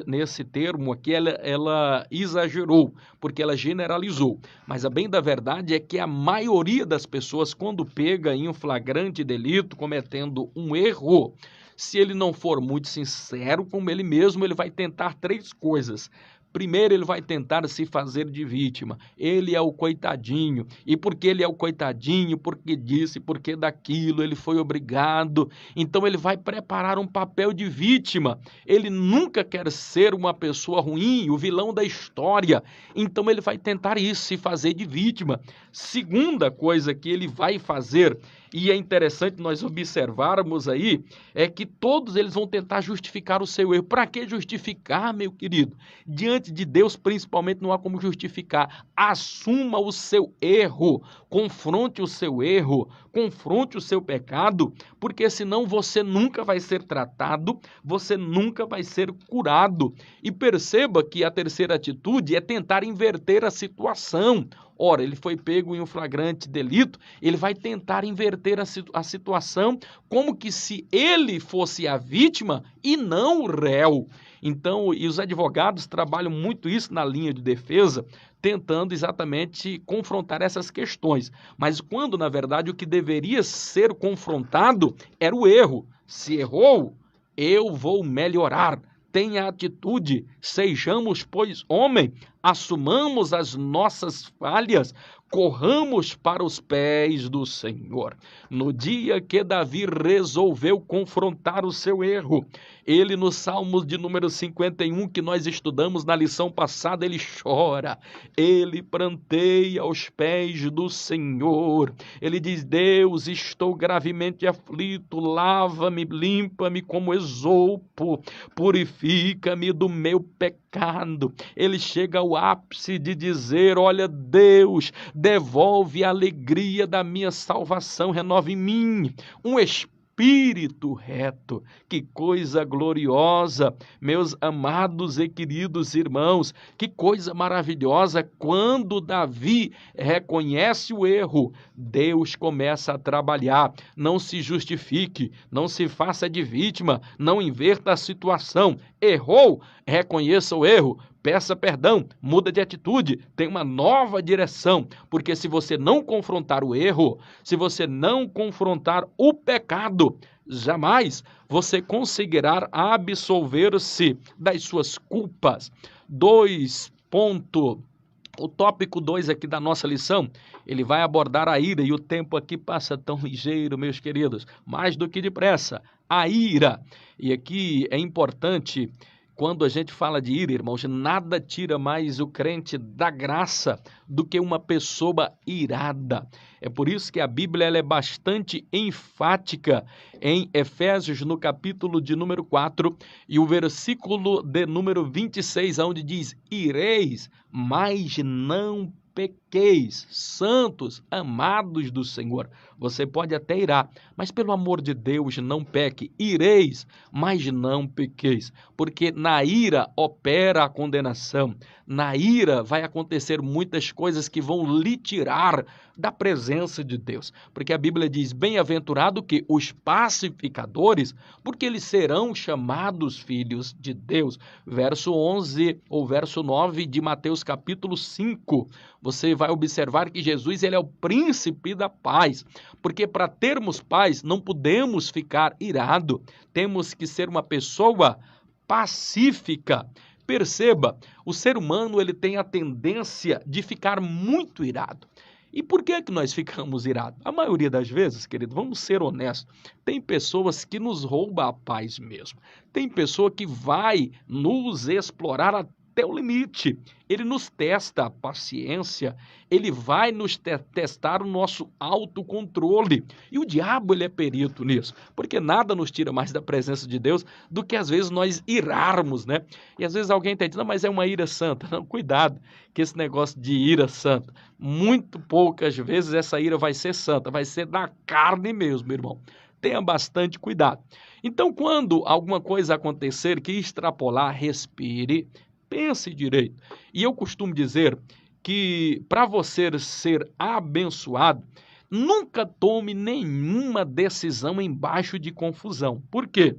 nesse termo aqui, ela exagerou, porque ela generalizou. Mas a bem da verdade é que a maioria das pessoas, quando pega em um flagrante delito, cometendo um erro, se ele não for muito sincero com ele mesmo, ele vai tentar 3 coisas. Primeiro, ele vai tentar se fazer de vítima. Ele é o coitadinho. E porque ele é o coitadinho, porque disse, porque daquilo, ele foi obrigado. Então, ele vai preparar um papel de vítima. Ele nunca quer ser uma pessoa ruim, o vilão da história. Então, ele vai tentar isso, se fazer de vítima. Segunda coisa que ele vai fazer, e é interessante nós observarmos aí, é que todos eles vão tentar justificar o seu erro. Para que justificar, meu querido? Diante de Deus, principalmente, não há como justificar. Assuma o seu erro, confronte o seu erro, confronte o seu pecado, porque senão você nunca vai ser tratado, você nunca vai ser curado. E perceba que a terceira atitude é tentar inverter a situação. Ora, ele foi pego em um flagrante delito, ele vai tentar inverter a situação como que se ele fosse a vítima e não o réu. Então, e os advogados trabalham muito isso na linha de defesa, tentando exatamente confrontar essas questões. Mas quando, na verdade, o que deveria ser confrontado era o erro. Se errou, eu vou melhorar. Tenha atitude, sejamos, pois, homem, assumamos as nossas falhas, corramos para os pés do Senhor. No dia que Davi resolveu confrontar o seu erro, ele no Salmo de número 51, que nós estudamos na lição passada, ele chora, ele pranteia aos pés do Senhor. Ele diz: Deus, estou gravemente aflito, lava-me, limpa-me como esopo, purifica-me do meu pecado. Ele chega ao ápice de dizer: olha, Deus, devolve a alegria da minha salvação, renova em mim um espírito reto. Que coisa gloriosa, meus amados e queridos irmãos, que coisa maravilhosa. Quando Davi reconhece o erro, Deus começa a trabalhar. Não se justifique, não se faça de vítima, não inverta a situação. Errou, reconheça o erro, peça perdão, muda de atitude, tem uma nova direção, porque se você não confrontar o erro, se você não confrontar o pecado, jamais você conseguirá absolver-se das suas culpas. O tópico 2 aqui da nossa lição, ele vai abordar a ira, e o tempo aqui passa tão ligeiro, meus queridos, mais do que depressa, a ira. E aqui é importante, quando a gente fala de ira, irmãos, nada tira mais o crente da graça do que uma pessoa irada. É por isso que a Bíblia ela é bastante enfática em Efésios, no capítulo de número 4, e o versículo de número 26, onde diz: ireis, mas não pequeis, santos, amados do Senhor. Você pode até irar, mas pelo amor de Deus não peque. Ireis, mas não pequeis, porque na ira opera a condenação. Na ira vai acontecer muitas coisas que vão lhe tirar da presença de Deus. Porque a Bíblia diz: bem-aventurado que os pacificadores, porque eles serão chamados filhos de Deus. Verso 11 ou verso 9 de Mateus capítulo 5. Você vai observar que Jesus ele é o príncipe da paz. Porque para termos paz não podemos ficar irado. Temos que ser uma pessoa pacífica. Perceba, o ser humano ele tem a tendência de ficar muito irado. E por que nós ficamos irados? A maioria das vezes, querido, vamos ser honestos, tem pessoas que nos roubam a paz mesmo. Tem pessoa que vai nos explorar até o limite. Ele nos testa a paciência, ele vai nos testar o nosso autocontrole. E o diabo ele é perito nisso, porque nada nos tira mais da presença de Deus do que às vezes nós irarmos, né? E às vezes alguém está dizendo: não, mas é uma ira santa. Não, cuidado, que esse negócio de ira santa, muito poucas vezes essa ira vai ser santa, vai ser da carne mesmo, irmão. Tenha bastante cuidado. Então, quando alguma coisa acontecer que extrapolar, respire, pense direito. E eu costumo dizer que para você ser abençoado, nunca tome nenhuma decisão embaixo de confusão. Por quê?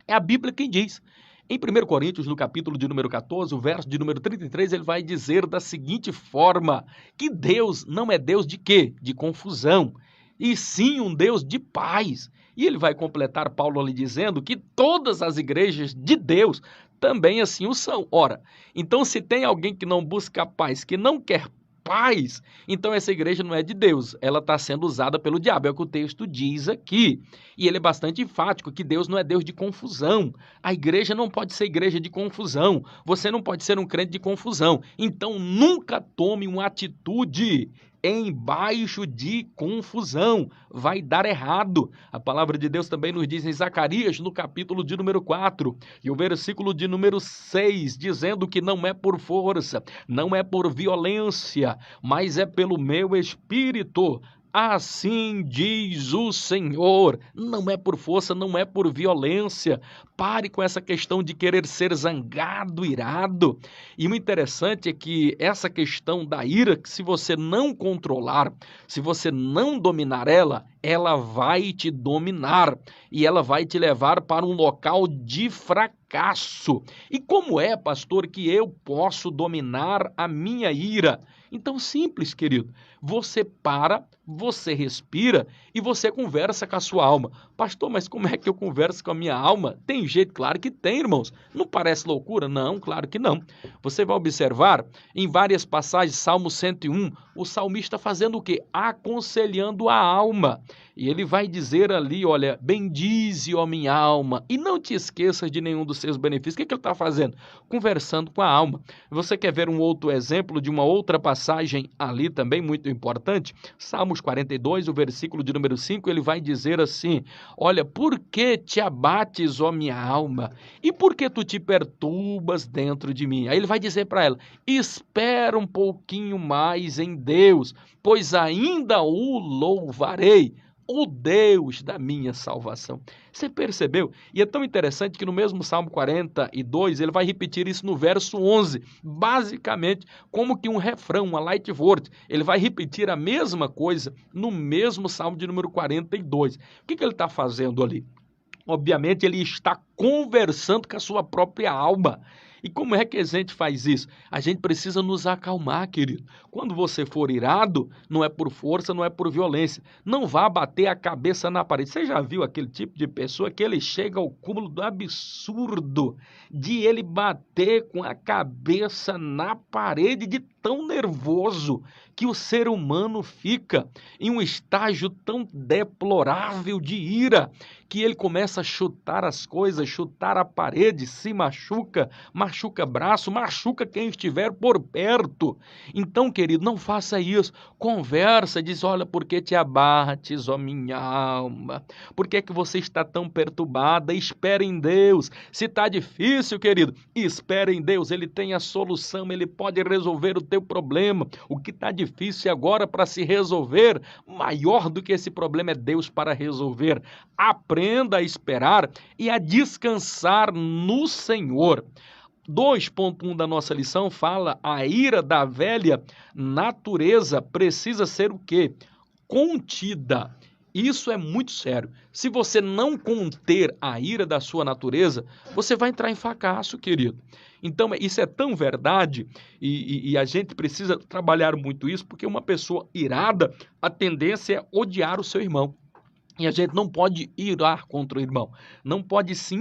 É a Bíblia quem diz. Em 1 Coríntios, no capítulo de número 14, o verso de número 33, ele vai dizer da seguinte forma, que Deus não é Deus de quê? De confusão, e sim um Deus de paz. E ele vai completar Paulo ali dizendo que todas as igrejas de Deus também assim o são. Ora, então se tem alguém que não busca paz, que não quer paz, então essa igreja não é de Deus, ela está sendo usada pelo diabo, é o que o texto diz aqui. E ele é bastante enfático, que Deus não é Deus de confusão. A igreja não pode ser igreja de confusão, você não pode ser um crente de confusão. Então nunca tome uma atitude embaixo de confusão, vai dar errado. A palavra de Deus também nos diz em Zacarias, no capítulo de número 4, e o versículo de número 6, dizendo que não é por força, não é por violência, mas é pelo meu espírito, Assim diz o Senhor. Não é por força, não é por violência. Pare com essa questão de querer ser zangado, irado. E o interessante é que essa questão da ira, que se você não controlar, se você não dominar ela, ela vai te dominar e ela vai te levar para um local de fracasso. E como é, pastor, que eu posso dominar a minha ira? Então, simples, querido. Você para, você respira e você conversa com a sua alma. Pastor, mas como é que eu converso com a minha alma? Tem jeito? Claro que tem, irmãos. Não parece loucura? Não, claro que não. Você vai observar em várias passagens, Salmo 101, o salmista fazendo o quê? Aconselhando a alma. E ele vai dizer ali, olha, bendize, ó minha alma, e não te esqueças de nenhum dos seus benefícios. O que ele está fazendo? Conversando com a alma. Você quer ver um outro exemplo de uma outra passagem ali também muito importante? Salmos 42, o versículo de número 5, ele vai dizer assim, olha, por que te abates, ó minha alma? E por que tu te perturbas dentro de mim? Aí ele vai dizer para ela, espera um pouquinho mais em Deus, pois ainda o louvarei, o Deus da minha salvação. Você percebeu? E é tão interessante que no mesmo Salmo 42, ele vai repetir isso no verso 11, basicamente como que um refrão, uma light word. Ele vai repetir a mesma coisa no mesmo Salmo de número 42. O que ele está fazendo ali? Obviamente, ele está conversando com a sua própria alma. E como é que a gente faz isso? A gente precisa nos acalmar, querido. Quando você for irado, não é por força, não é por violência. Não vá bater a cabeça na parede. Você já viu aquele tipo de pessoa que ele chega ao cúmulo do absurdo de ele bater com a cabeça na parede de tão nervoso que o ser humano fica em um estágio tão deplorável de ira que ele começa a chutar as coisas, chutar a parede, se machuca, machuca braço, machuca quem estiver por perto. Então, querido, não faça isso. Conversa, diz, olha, por que te abates, ó minha alma? Por que é que você está tão perturbada? Espere em Deus. Se está difícil, querido, espere em Deus. Ele tem a solução, ele pode resolver o teu problema. O que está difícil agora para se resolver, maior do que esse problema é Deus para resolver. Aprenda a esperar e a descansar no Senhor. 2.1 da nossa lição fala, a ira da velha natureza precisa ser o quê? Contida. Isso é muito sério. Se você não conter a ira da sua natureza, você vai entrar em fracasso, querido. Então, isso é tão verdade e a gente precisa trabalhar muito isso, porque uma pessoa irada, a tendência é odiar o seu irmão. E a gente não pode irar contra o irmão, não pode se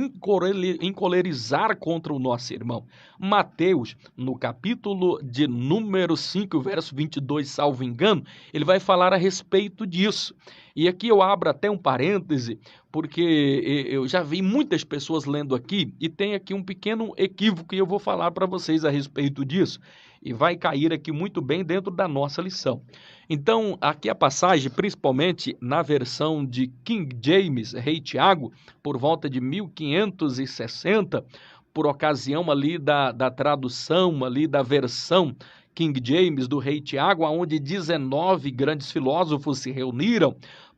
encolerizar contra o nosso irmão. Mateus, no capítulo de número 5, verso 22, salvo engano, ele vai falar a respeito disso. E aqui eu abro até um parêntese, porque eu já vi muitas pessoas lendo aqui e tem aqui um pequeno equívoco e eu vou falar para vocês a respeito disso. E vai cair aqui muito bem dentro da nossa lição. Então, aqui a passagem, principalmente na versão de King James, Rei Tiago, por volta de 1560, por ocasião ali da tradução, ali da versão King James do Rei Tiago, onde 19 grandes filósofos se reuniram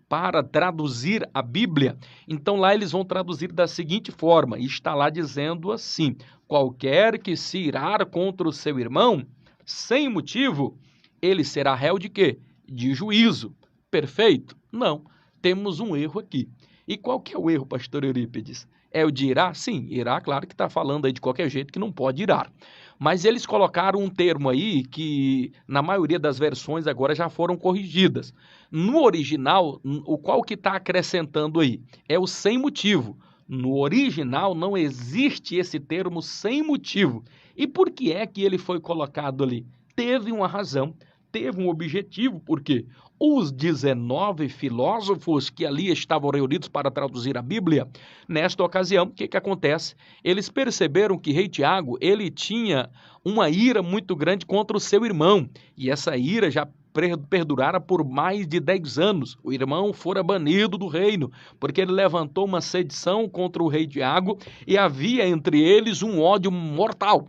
para traduzir a Bíblia. Então lá eles vão traduzir da seguinte forma, e está lá dizendo assim, qualquer que se irar contra o seu irmão, sem motivo, ele será réu de quê? De juízo. Perfeito? Não. Temos um erro aqui. E qual que é o erro, pastor Eurípides? É o de irar? Sim, irar, claro que está falando aí de qualquer jeito que não pode irar. Mas eles colocaram um termo aí que, na maioria das versões, agora já foram corrigidas. No original, o qual que está acrescentando aí? É o sem motivo. No original não existe esse termo sem motivo. E por que é que ele foi colocado ali? Teve uma razão, teve um objetivo, porque os 19 filósofos que ali estavam reunidos para traduzir a Bíblia, nesta ocasião, o que acontece? Eles perceberam que Rei Tiago, ele tinha uma ira muito grande contra o seu irmão, e essa ira já perdurara por mais de 10 anos. O irmão fora banido do reino, porque ele levantou uma sedição contra o rei Tiago e havia entre eles um ódio mortal.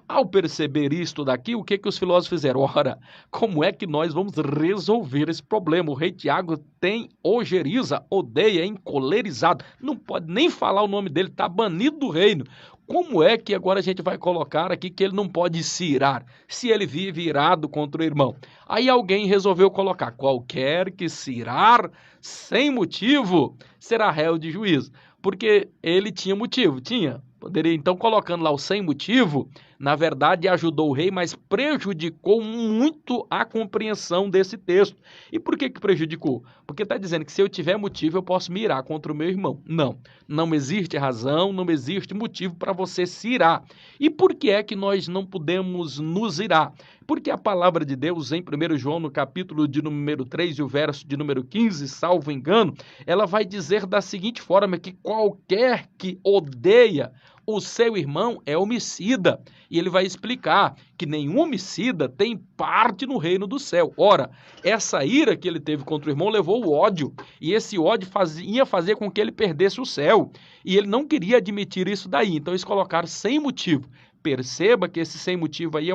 Ao perceber isto daqui, o que os filósofos fizeram? Ora, como é que nós vamos resolver esse problema? O rei Tiago tem ojeriza, odeia, é encolerizado, não pode nem falar o nome dele, está banido do reino. Como é que agora a gente vai colocar aqui que ele não pode se irar, se ele vive irado contra o irmão? Aí alguém resolveu colocar: qualquer que se irar sem motivo será réu de juízo. Porque ele tinha motivo, tinha. Poderia, então, colocando lá o sem motivo, na verdade ajudou o rei, mas prejudicou muito a compreensão desse texto. E por que prejudicou? Porque está dizendo que se eu tiver motivo, eu posso me irar contra o meu irmão. Não, não existe razão, não existe motivo para você se irar. E por que é que nós não podemos nos irar? Porque a palavra de Deus, em 1 João, no capítulo de número 3 e o verso de número 15, salvo engano, ela vai dizer da seguinte forma, que qualquer que odeia o seu irmão é homicida. E ele vai explicar que nenhum homicida tem parte no reino do céu. Ora, essa ira que ele teve contra o irmão levou o ódio. E esse ódio ia fazer com que ele perdesse o céu. E ele não queria admitir isso daí. Então eles colocaram sem motivo. Perceba que esse sem motivo aí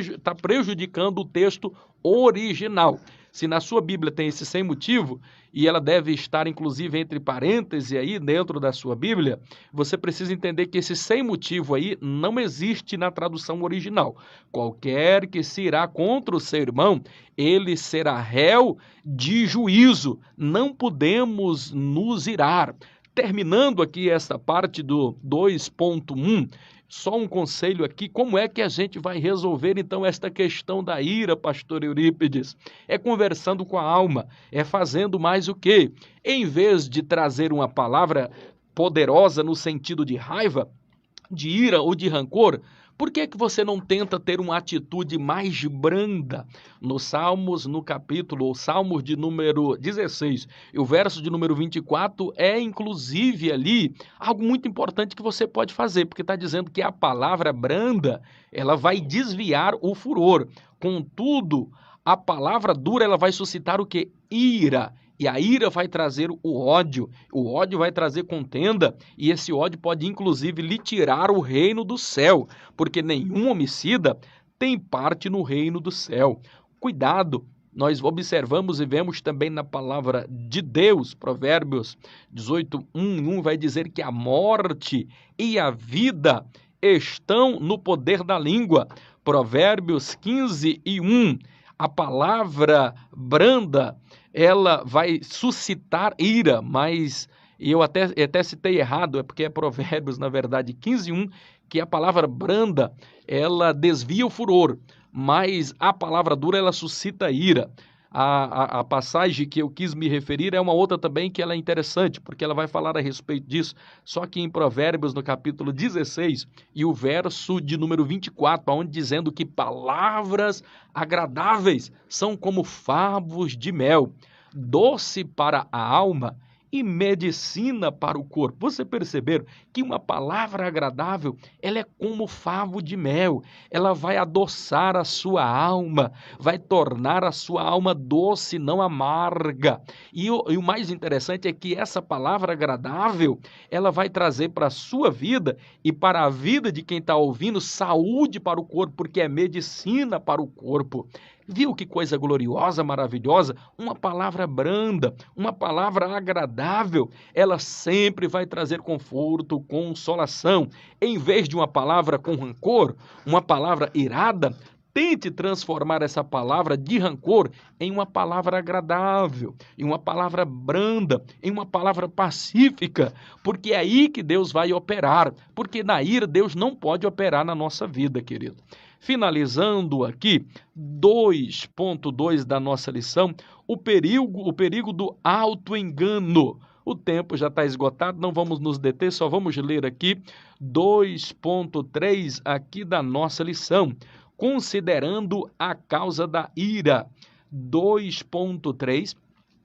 está prejudicando o texto original. Se na sua Bíblia tem esse sem motivo, e ela deve estar inclusive entre parênteses aí dentro da sua Bíblia, você precisa entender que esse sem motivo aí não existe na tradução original. Qualquer que se irá contra o seu irmão, ele será réu de juízo. Não podemos nos irar. Terminando aqui esta parte do 2.1, só um conselho aqui: como é que a gente vai resolver então esta questão da ira, pastor Eurípides? É conversando com a alma, é fazendo mais o quê? Em vez de trazer uma palavra poderosa no sentido de raiva, de ira ou de rancor, por que você não tenta ter uma atitude mais branda? Nos Salmos, no capítulo, ou Salmos de número 16, e o verso de número 24 é inclusive ali algo muito importante que você pode fazer, porque está dizendo que a palavra branda, ela vai desviar o furor. Contudo, a palavra dura, ela vai suscitar o quê? Ira. E a ira vai trazer o ódio vai trazer contenda, e esse ódio pode inclusive lhe tirar o reino do céu, porque nenhum homicida tem parte no reino do céu. Cuidado, nós observamos e vemos também na palavra de Deus, Provérbios 18:1 vai dizer que a morte e a vida estão no poder da língua. Provérbios 15:1, a palavra branda, ela vai suscitar ira, mas eu até citei errado, é porque é Provérbios, na verdade, 15:1, que a palavra branda, ela desvia o furor, mas a palavra dura, ela suscita ira. A passagem que eu quis me referir é uma outra também que ela é interessante, porque ela vai falar a respeito disso, só que em Provérbios, no capítulo 16, e o verso de número 24, onde dizendo que palavras agradáveis são como favos de mel, doce para a alma e medicina para o corpo. Você perceberam que uma palavra agradável, ela é como favo de mel, ela vai adoçar a sua alma, vai tornar a sua alma doce, não amarga. E o mais interessante é que essa palavra agradável, ela vai trazer para a sua vida e para a vida de quem está ouvindo saúde para o corpo, porque é medicina para o corpo. Viu que coisa gloriosa, maravilhosa? Uma palavra branda, uma palavra agradável, ela sempre vai trazer conforto, consolação. Em vez de uma palavra com rancor, uma palavra irada, tente transformar essa palavra de rancor em uma palavra agradável, em uma palavra branda, em uma palavra pacífica, porque é aí que Deus vai operar, porque na ira Deus não pode operar na nossa vida, querido. Finalizando aqui, 2.2 da nossa lição, o perigo do autoengano. O tempo já está esgotado, não vamos nos deter, só vamos ler aqui 2.3 aqui da nossa lição, considerando a causa da ira. 2.3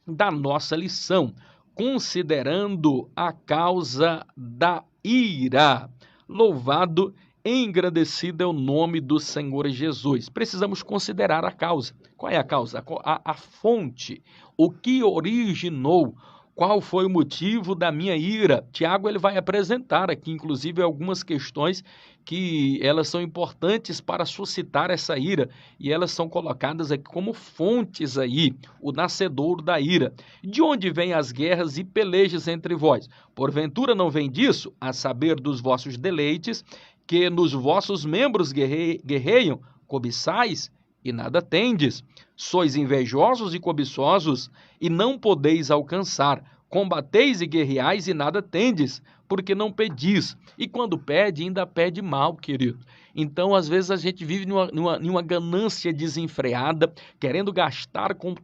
da nossa lição, considerando a causa da ira. Louvado engrandecido é o nome do Senhor Jesus. Precisamos considerar a causa. Qual é a causa? A fonte. O que originou Qual foi o motivo da minha ira? Tiago ele vai apresentar aqui, inclusive, algumas questões que elas são importantes para suscitar essa ira, e elas são colocadas aqui como fontes aí, o nascedouro da ira. De onde vêm as guerras e pelejas entre vós? Porventura não vem disso, a saber dos vossos deleites, que nos vossos membros guerreiam, cobiçais e nada tendes. Sois invejosos e cobiçosos, e não podeis alcançar. Combateis e guerreais e nada tendes, porque não pedis. E quando pede, ainda pede mal, querido. Então, às vezes, a gente vive numa ganância desenfreada, querendo gastar com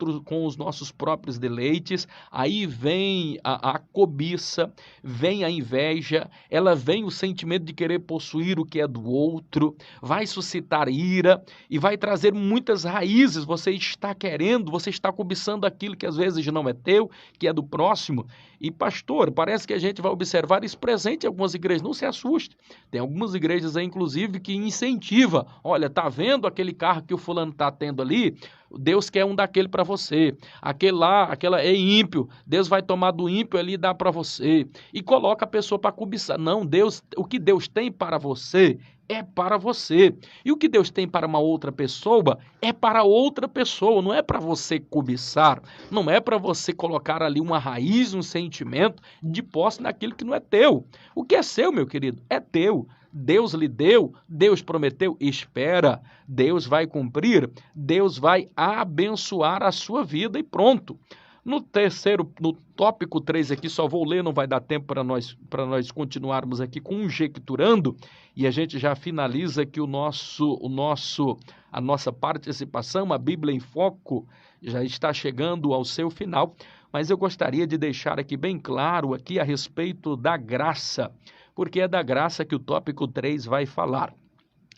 os nossos próprios deleites. Aí vem a cobiça, vem a inveja, ela vem o sentimento de querer possuir o que é do outro, vai suscitar ira e vai trazer muitas raízes. Você está querendo, você está cobiçando aquilo que às vezes não é teu, que é do próximo. E, pastor, parece que a gente vai observar isso presente em algumas igrejas. Não se assuste. Tem algumas igrejas aí, inclusive, que incentiva. Olha, tá vendo aquele carro que o fulano tá tendo ali? Deus quer um daquele para você. Aquele lá, aquela é ímpio. Deus vai tomar do ímpio ali e dá para você. E coloca a pessoa para cobiçar. Não, Deus, o que Deus tem para você é para você. E o que Deus tem para uma outra pessoa é para outra pessoa, não é para você cobiçar, não é para você colocar ali uma raiz, um sentimento de posse naquilo que não é teu. O que é seu, meu querido, é teu. Deus lhe deu, Deus prometeu, espera, Deus vai cumprir, Deus vai abençoar a sua vida e pronto. No tópico 3 aqui, só vou ler, não vai dar tempo para nós continuarmos aqui conjecturando, e a gente já finaliza aqui a nossa participação. A Bíblia em Foco já está chegando ao seu final, mas eu gostaria de deixar aqui bem claro aqui a respeito da graça, porque é da graça que o tópico 3 vai falar.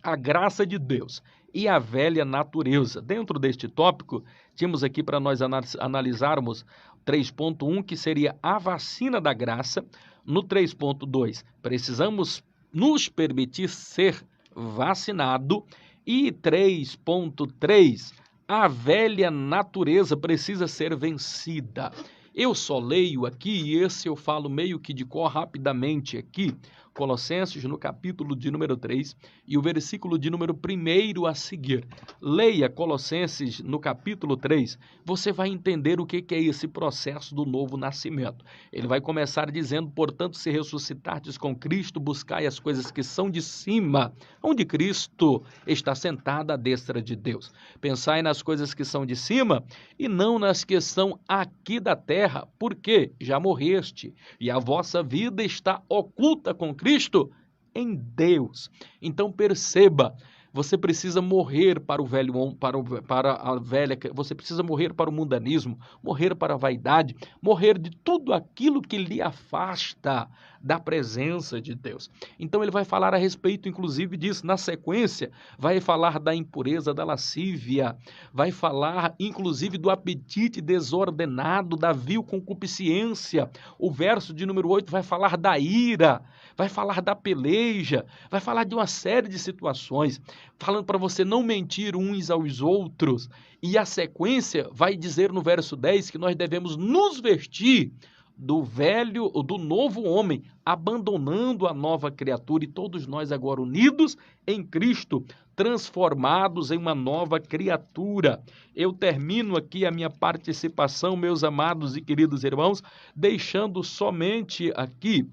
A graça de Deus e a velha natureza. Dentro deste tópico, tínhamos aqui para nós analisarmos 3.1, que seria a vacina da graça. No 3.2, precisamos nos permitir ser vacinado. E 3.3, a velha natureza precisa ser vencida. Eu só leio aqui, e esse eu falo meio que de cor rapidamente aqui, Colossenses no capítulo de número 3 e o versículo de número 1 a seguir. Leia Colossenses no capítulo 3, você vai entender o que é esse processo do novo nascimento. Ele vai começar dizendo, portanto, se ressuscitardes com Cristo, buscai as coisas que são de cima, onde Cristo está sentado à destra de Deus. Pensai nas coisas que são de cima e não nas que são aqui da terra, porque já morreste e a vossa vida está oculta com Cristo em Deus. Então perceba, você precisa morrer para o velho homem, para a velha, você precisa morrer para o mundanismo, morrer para a vaidade, morrer de tudo aquilo que lhe afasta da presença de Deus. Então ele vai falar a respeito, inclusive, disso. Na sequência, vai falar da impureza, da lascívia, vai falar, inclusive, do apetite desordenado, da vil concupiscência. O verso de número 8 vai falar da ira, vai falar da peleja, vai falar de uma série de situações, falando para você não mentir uns aos outros. E a sequência vai dizer no verso 10 que nós devemos nos vestir do novo homem, abandonando a nova criatura, e todos nós agora unidos em Cristo, transformados em uma nova criatura. Eu termino aqui a minha participação, meus amados e queridos irmãos, deixando somente aqui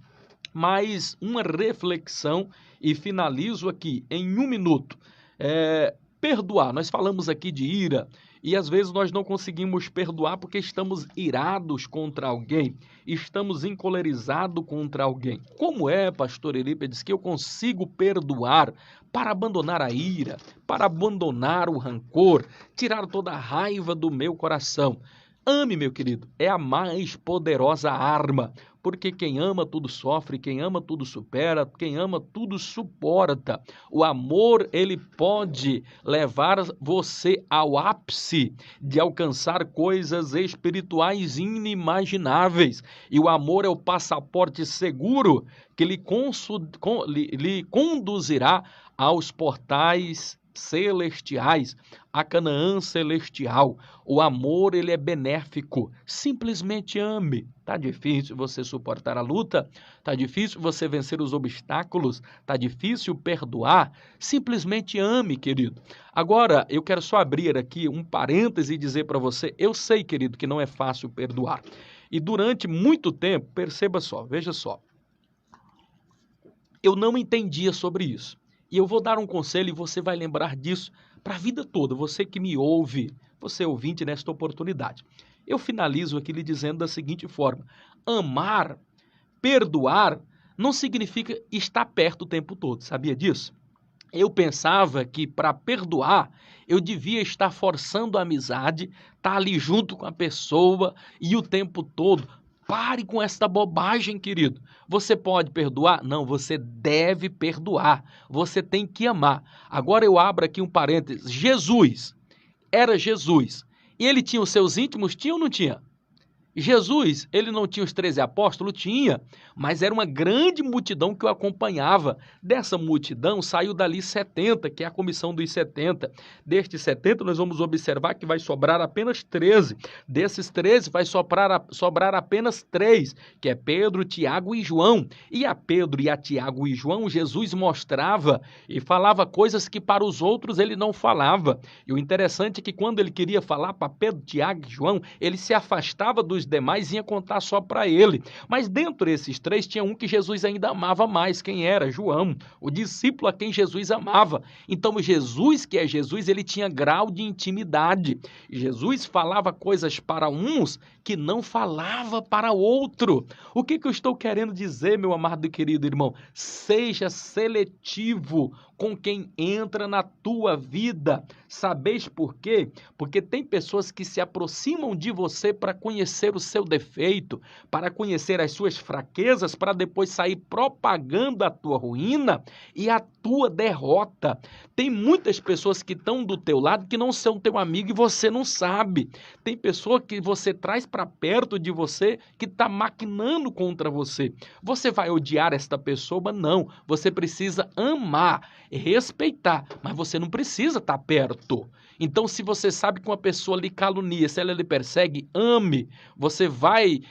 mais uma reflexão e finalizo aqui em 1 minuto. Perdoar, nós falamos aqui de ira, e às vezes nós não conseguimos perdoar porque estamos irados contra alguém, estamos encolerizados contra alguém. Como é, pastor Eurípides, que eu consigo perdoar para abandonar a ira, para abandonar o rancor, tirar toda a raiva do meu coração? Ame, meu querido, é a mais poderosa arma, porque quem ama tudo sofre, quem ama tudo supera, quem ama tudo suporta. O amor, ele pode levar você ao ápice de alcançar coisas espirituais inimagináveis. E o amor é o passaporte seguro que lhe conduzirá aos portais celestiais, a Canaã celestial. O amor, ele é benéfico. Simplesmente ame. Tá difícil você suportar a luta? Tá difícil você vencer os obstáculos? Tá difícil perdoar? Simplesmente ame, querido. Agora, eu quero só abrir aqui um parêntese e dizer para você, eu sei, querido, que não é fácil perdoar. E durante muito tempo, perceba só, veja só, eu não entendia sobre isso. E eu vou dar um conselho e você vai lembrar disso para a vida toda. Você que me ouve, você ouvinte nesta oportunidade. Eu finalizo aqui lhe dizendo da seguinte forma: amar, perdoar, não significa estar perto o tempo todo. Sabia disso? Eu pensava que para perdoar, eu devia estar forçando a amizade, estar ali junto com a pessoa e o tempo todo. Pare com esta bobagem, querido. Você pode perdoar? Não, você deve perdoar. Você tem que amar. Agora eu abro aqui um parênteses. Jesus era Jesus. E ele tinha os seus íntimos? Tinha ou não tinha? Jesus, ele não tinha os 13 apóstolos? Tinha, mas era uma grande multidão que o acompanhava. Dessa multidão saiu dali 70, que é a comissão dos 70. Destes 70 nós vamos observar que vai sobrar apenas 13. Desses 13 vai sobrar apenas 3, que é Pedro, Tiago e João. E a Pedro e a Tiago e João, Jesus mostrava e falava coisas que para os outros ele não falava. E o interessante é que quando ele queria falar para Pedro, Tiago e João, ele se afastava dos demais, ia contar só para ele. Mas dentro desses 3 tinha um que Jesus ainda amava mais. Quem era? João, o discípulo a quem Jesus amava. Então Jesus, que é Jesus, ele tinha grau de intimidade. Jesus falava coisas para uns que não falava para outro. O que eu estou querendo dizer, meu amado e querido irmão? Seja seletivo com quem entra na tua vida. Sabeis por quê? Porque tem pessoas que se aproximam de você para conhecer o seu defeito, para conhecer as suas fraquezas, para depois sair propagando a tua ruína e a tua derrota. Tem muitas pessoas que estão do teu lado que não são teu amigo e você não sabe. Tem pessoa que você traz para perto de você que está maquinando contra você. Você vai odiar esta pessoa? Não. Você precisa amar, respeitar, mas você não precisa estar perto. Então, se você sabe que uma pessoa lhe calunia, se ela lhe persegue, ame. Você vai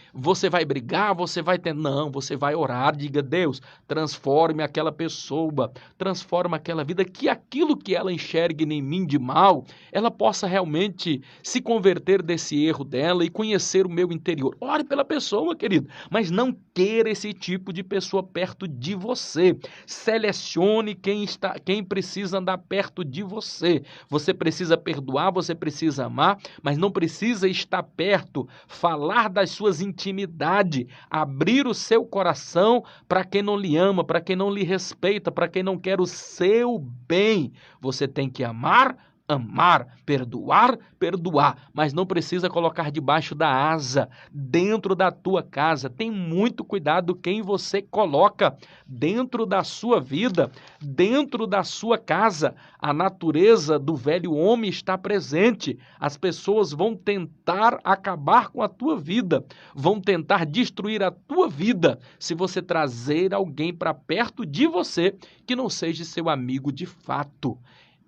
brigar, você vai ter... Não, você vai orar, diga: Deus, transforme aquela pessoa, transforma aquela vida, que aquilo que ela enxergue em mim de mal, ela possa realmente se converter desse erro dela e conhecer o meu interior. Ore pela pessoa, querido, mas não queira esse tipo de pessoa perto de você. Selecione quem precisa andar perto de você. Você precisa perdoar, você precisa amar, mas não precisa estar perto, falar das suas intimidades, abrir o seu coração para quem não lhe ama, para quem não lhe respeita, para quem não quer o seu bem. Você tem que amar, perdoar, mas não precisa colocar debaixo da asa, dentro da tua casa. Tem muito cuidado quem você coloca dentro da sua vida, dentro da sua casa. A natureza do velho homem está presente. As pessoas vão tentar acabar com a tua vida, vão tentar destruir a tua vida se você trazer alguém para perto de você que não seja seu amigo de fato.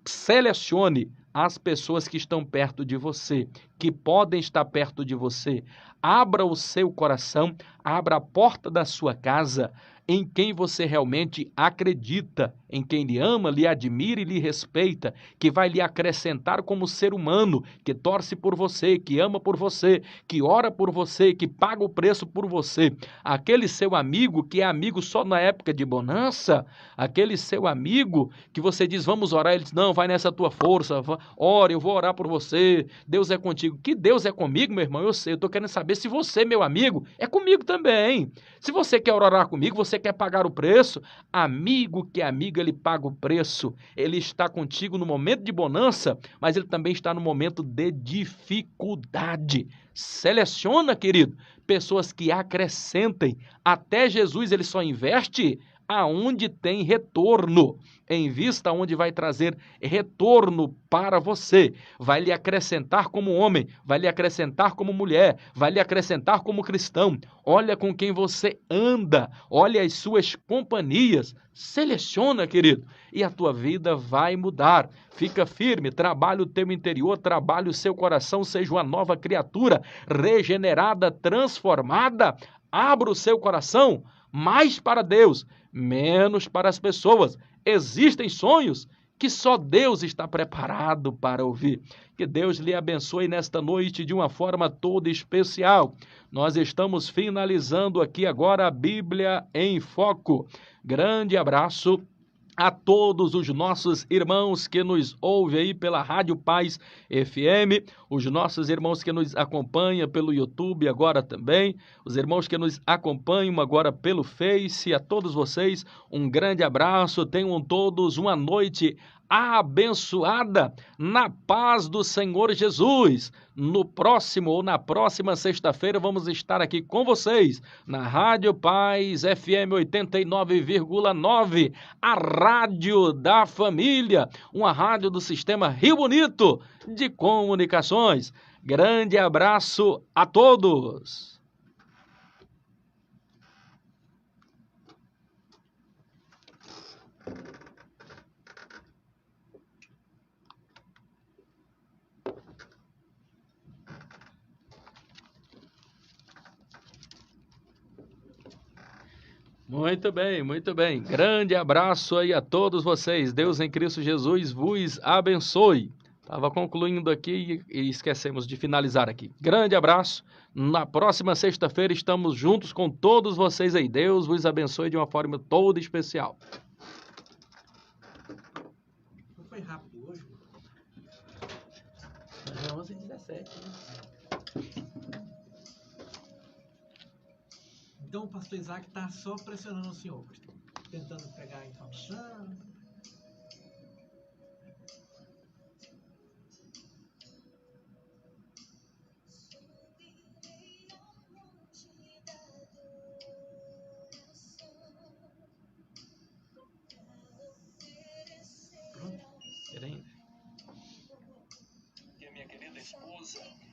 Selecione as pessoas que estão perto de você, que podem estar perto de você. Abra o seu coração, abra a porta da sua casa em quem você realmente acredita, em quem lhe ama, lhe admira e lhe respeita, que vai lhe acrescentar como ser humano, que torce por você, que ama por você, que ora por você, que paga o preço por você. Aquele seu amigo que é amigo só na época de bonança, aquele seu amigo que você diz: vamos orar, ele diz: não, vai nessa tua força, ora, eu vou orar por você, Deus é contigo. Que Deus é comigo, meu irmão? Eu sei, eu estou querendo saber se você, meu amigo, é comigo também. Se você quer orar comigo, você quer pagar o preço, amigo que é amigo, ele paga o preço. Ele está contigo no momento de bonança, mas ele também está no momento de dificuldade. Seleciona, querido, pessoas que acrescentem. Até Jesus, ele só investe aonde tem retorno. Invista onde vai trazer retorno para você. Vai lhe acrescentar como homem, vai lhe acrescentar como mulher, vai lhe acrescentar como cristão. Olha com quem você anda, olha as suas companhias. Seleciona, querido, e a tua vida vai mudar. Fica firme, trabalhe o teu interior, trabalhe o seu coração, seja uma nova criatura, regenerada, transformada. Abra o seu coração mais para Deus, menos para as pessoas. Existem sonhos que só Deus está preparado para ouvir. Que Deus lhe abençoe nesta noite de uma forma toda especial. Nós estamos finalizando aqui agora a Bíblia em Foco. Grande abraço a todos os nossos irmãos que nos ouvem aí pela Rádio Paz FM, os nossos irmãos que nos acompanham pelo YouTube agora também, os irmãos que nos acompanham agora pelo Face, a todos vocês, um grande abraço, tenham todos uma noite abençoada na paz do Senhor Jesus. No próximo ou na próxima sexta-feira vamos estar aqui com vocês na Rádio Paz FM 89,9, a Rádio da Família, uma rádio do Sistema Rio Bonito de Comunicações. Grande abraço a todos! Muito bem, muito bem. Grande abraço aí a todos vocês. Deus em Cristo Jesus vos abençoe. Estava concluindo aqui e esquecemos de finalizar aqui. Grande abraço. Na próxima sexta-feira estamos juntos com todos vocês aí. Deus vos abençoe de uma forma toda especial. Não foi rápido hoje? É 11h17, né? Então o pastor Isaac está só pressionando o senhor, pastor, tentando pegar a informação. Pronto. Minha querida esposa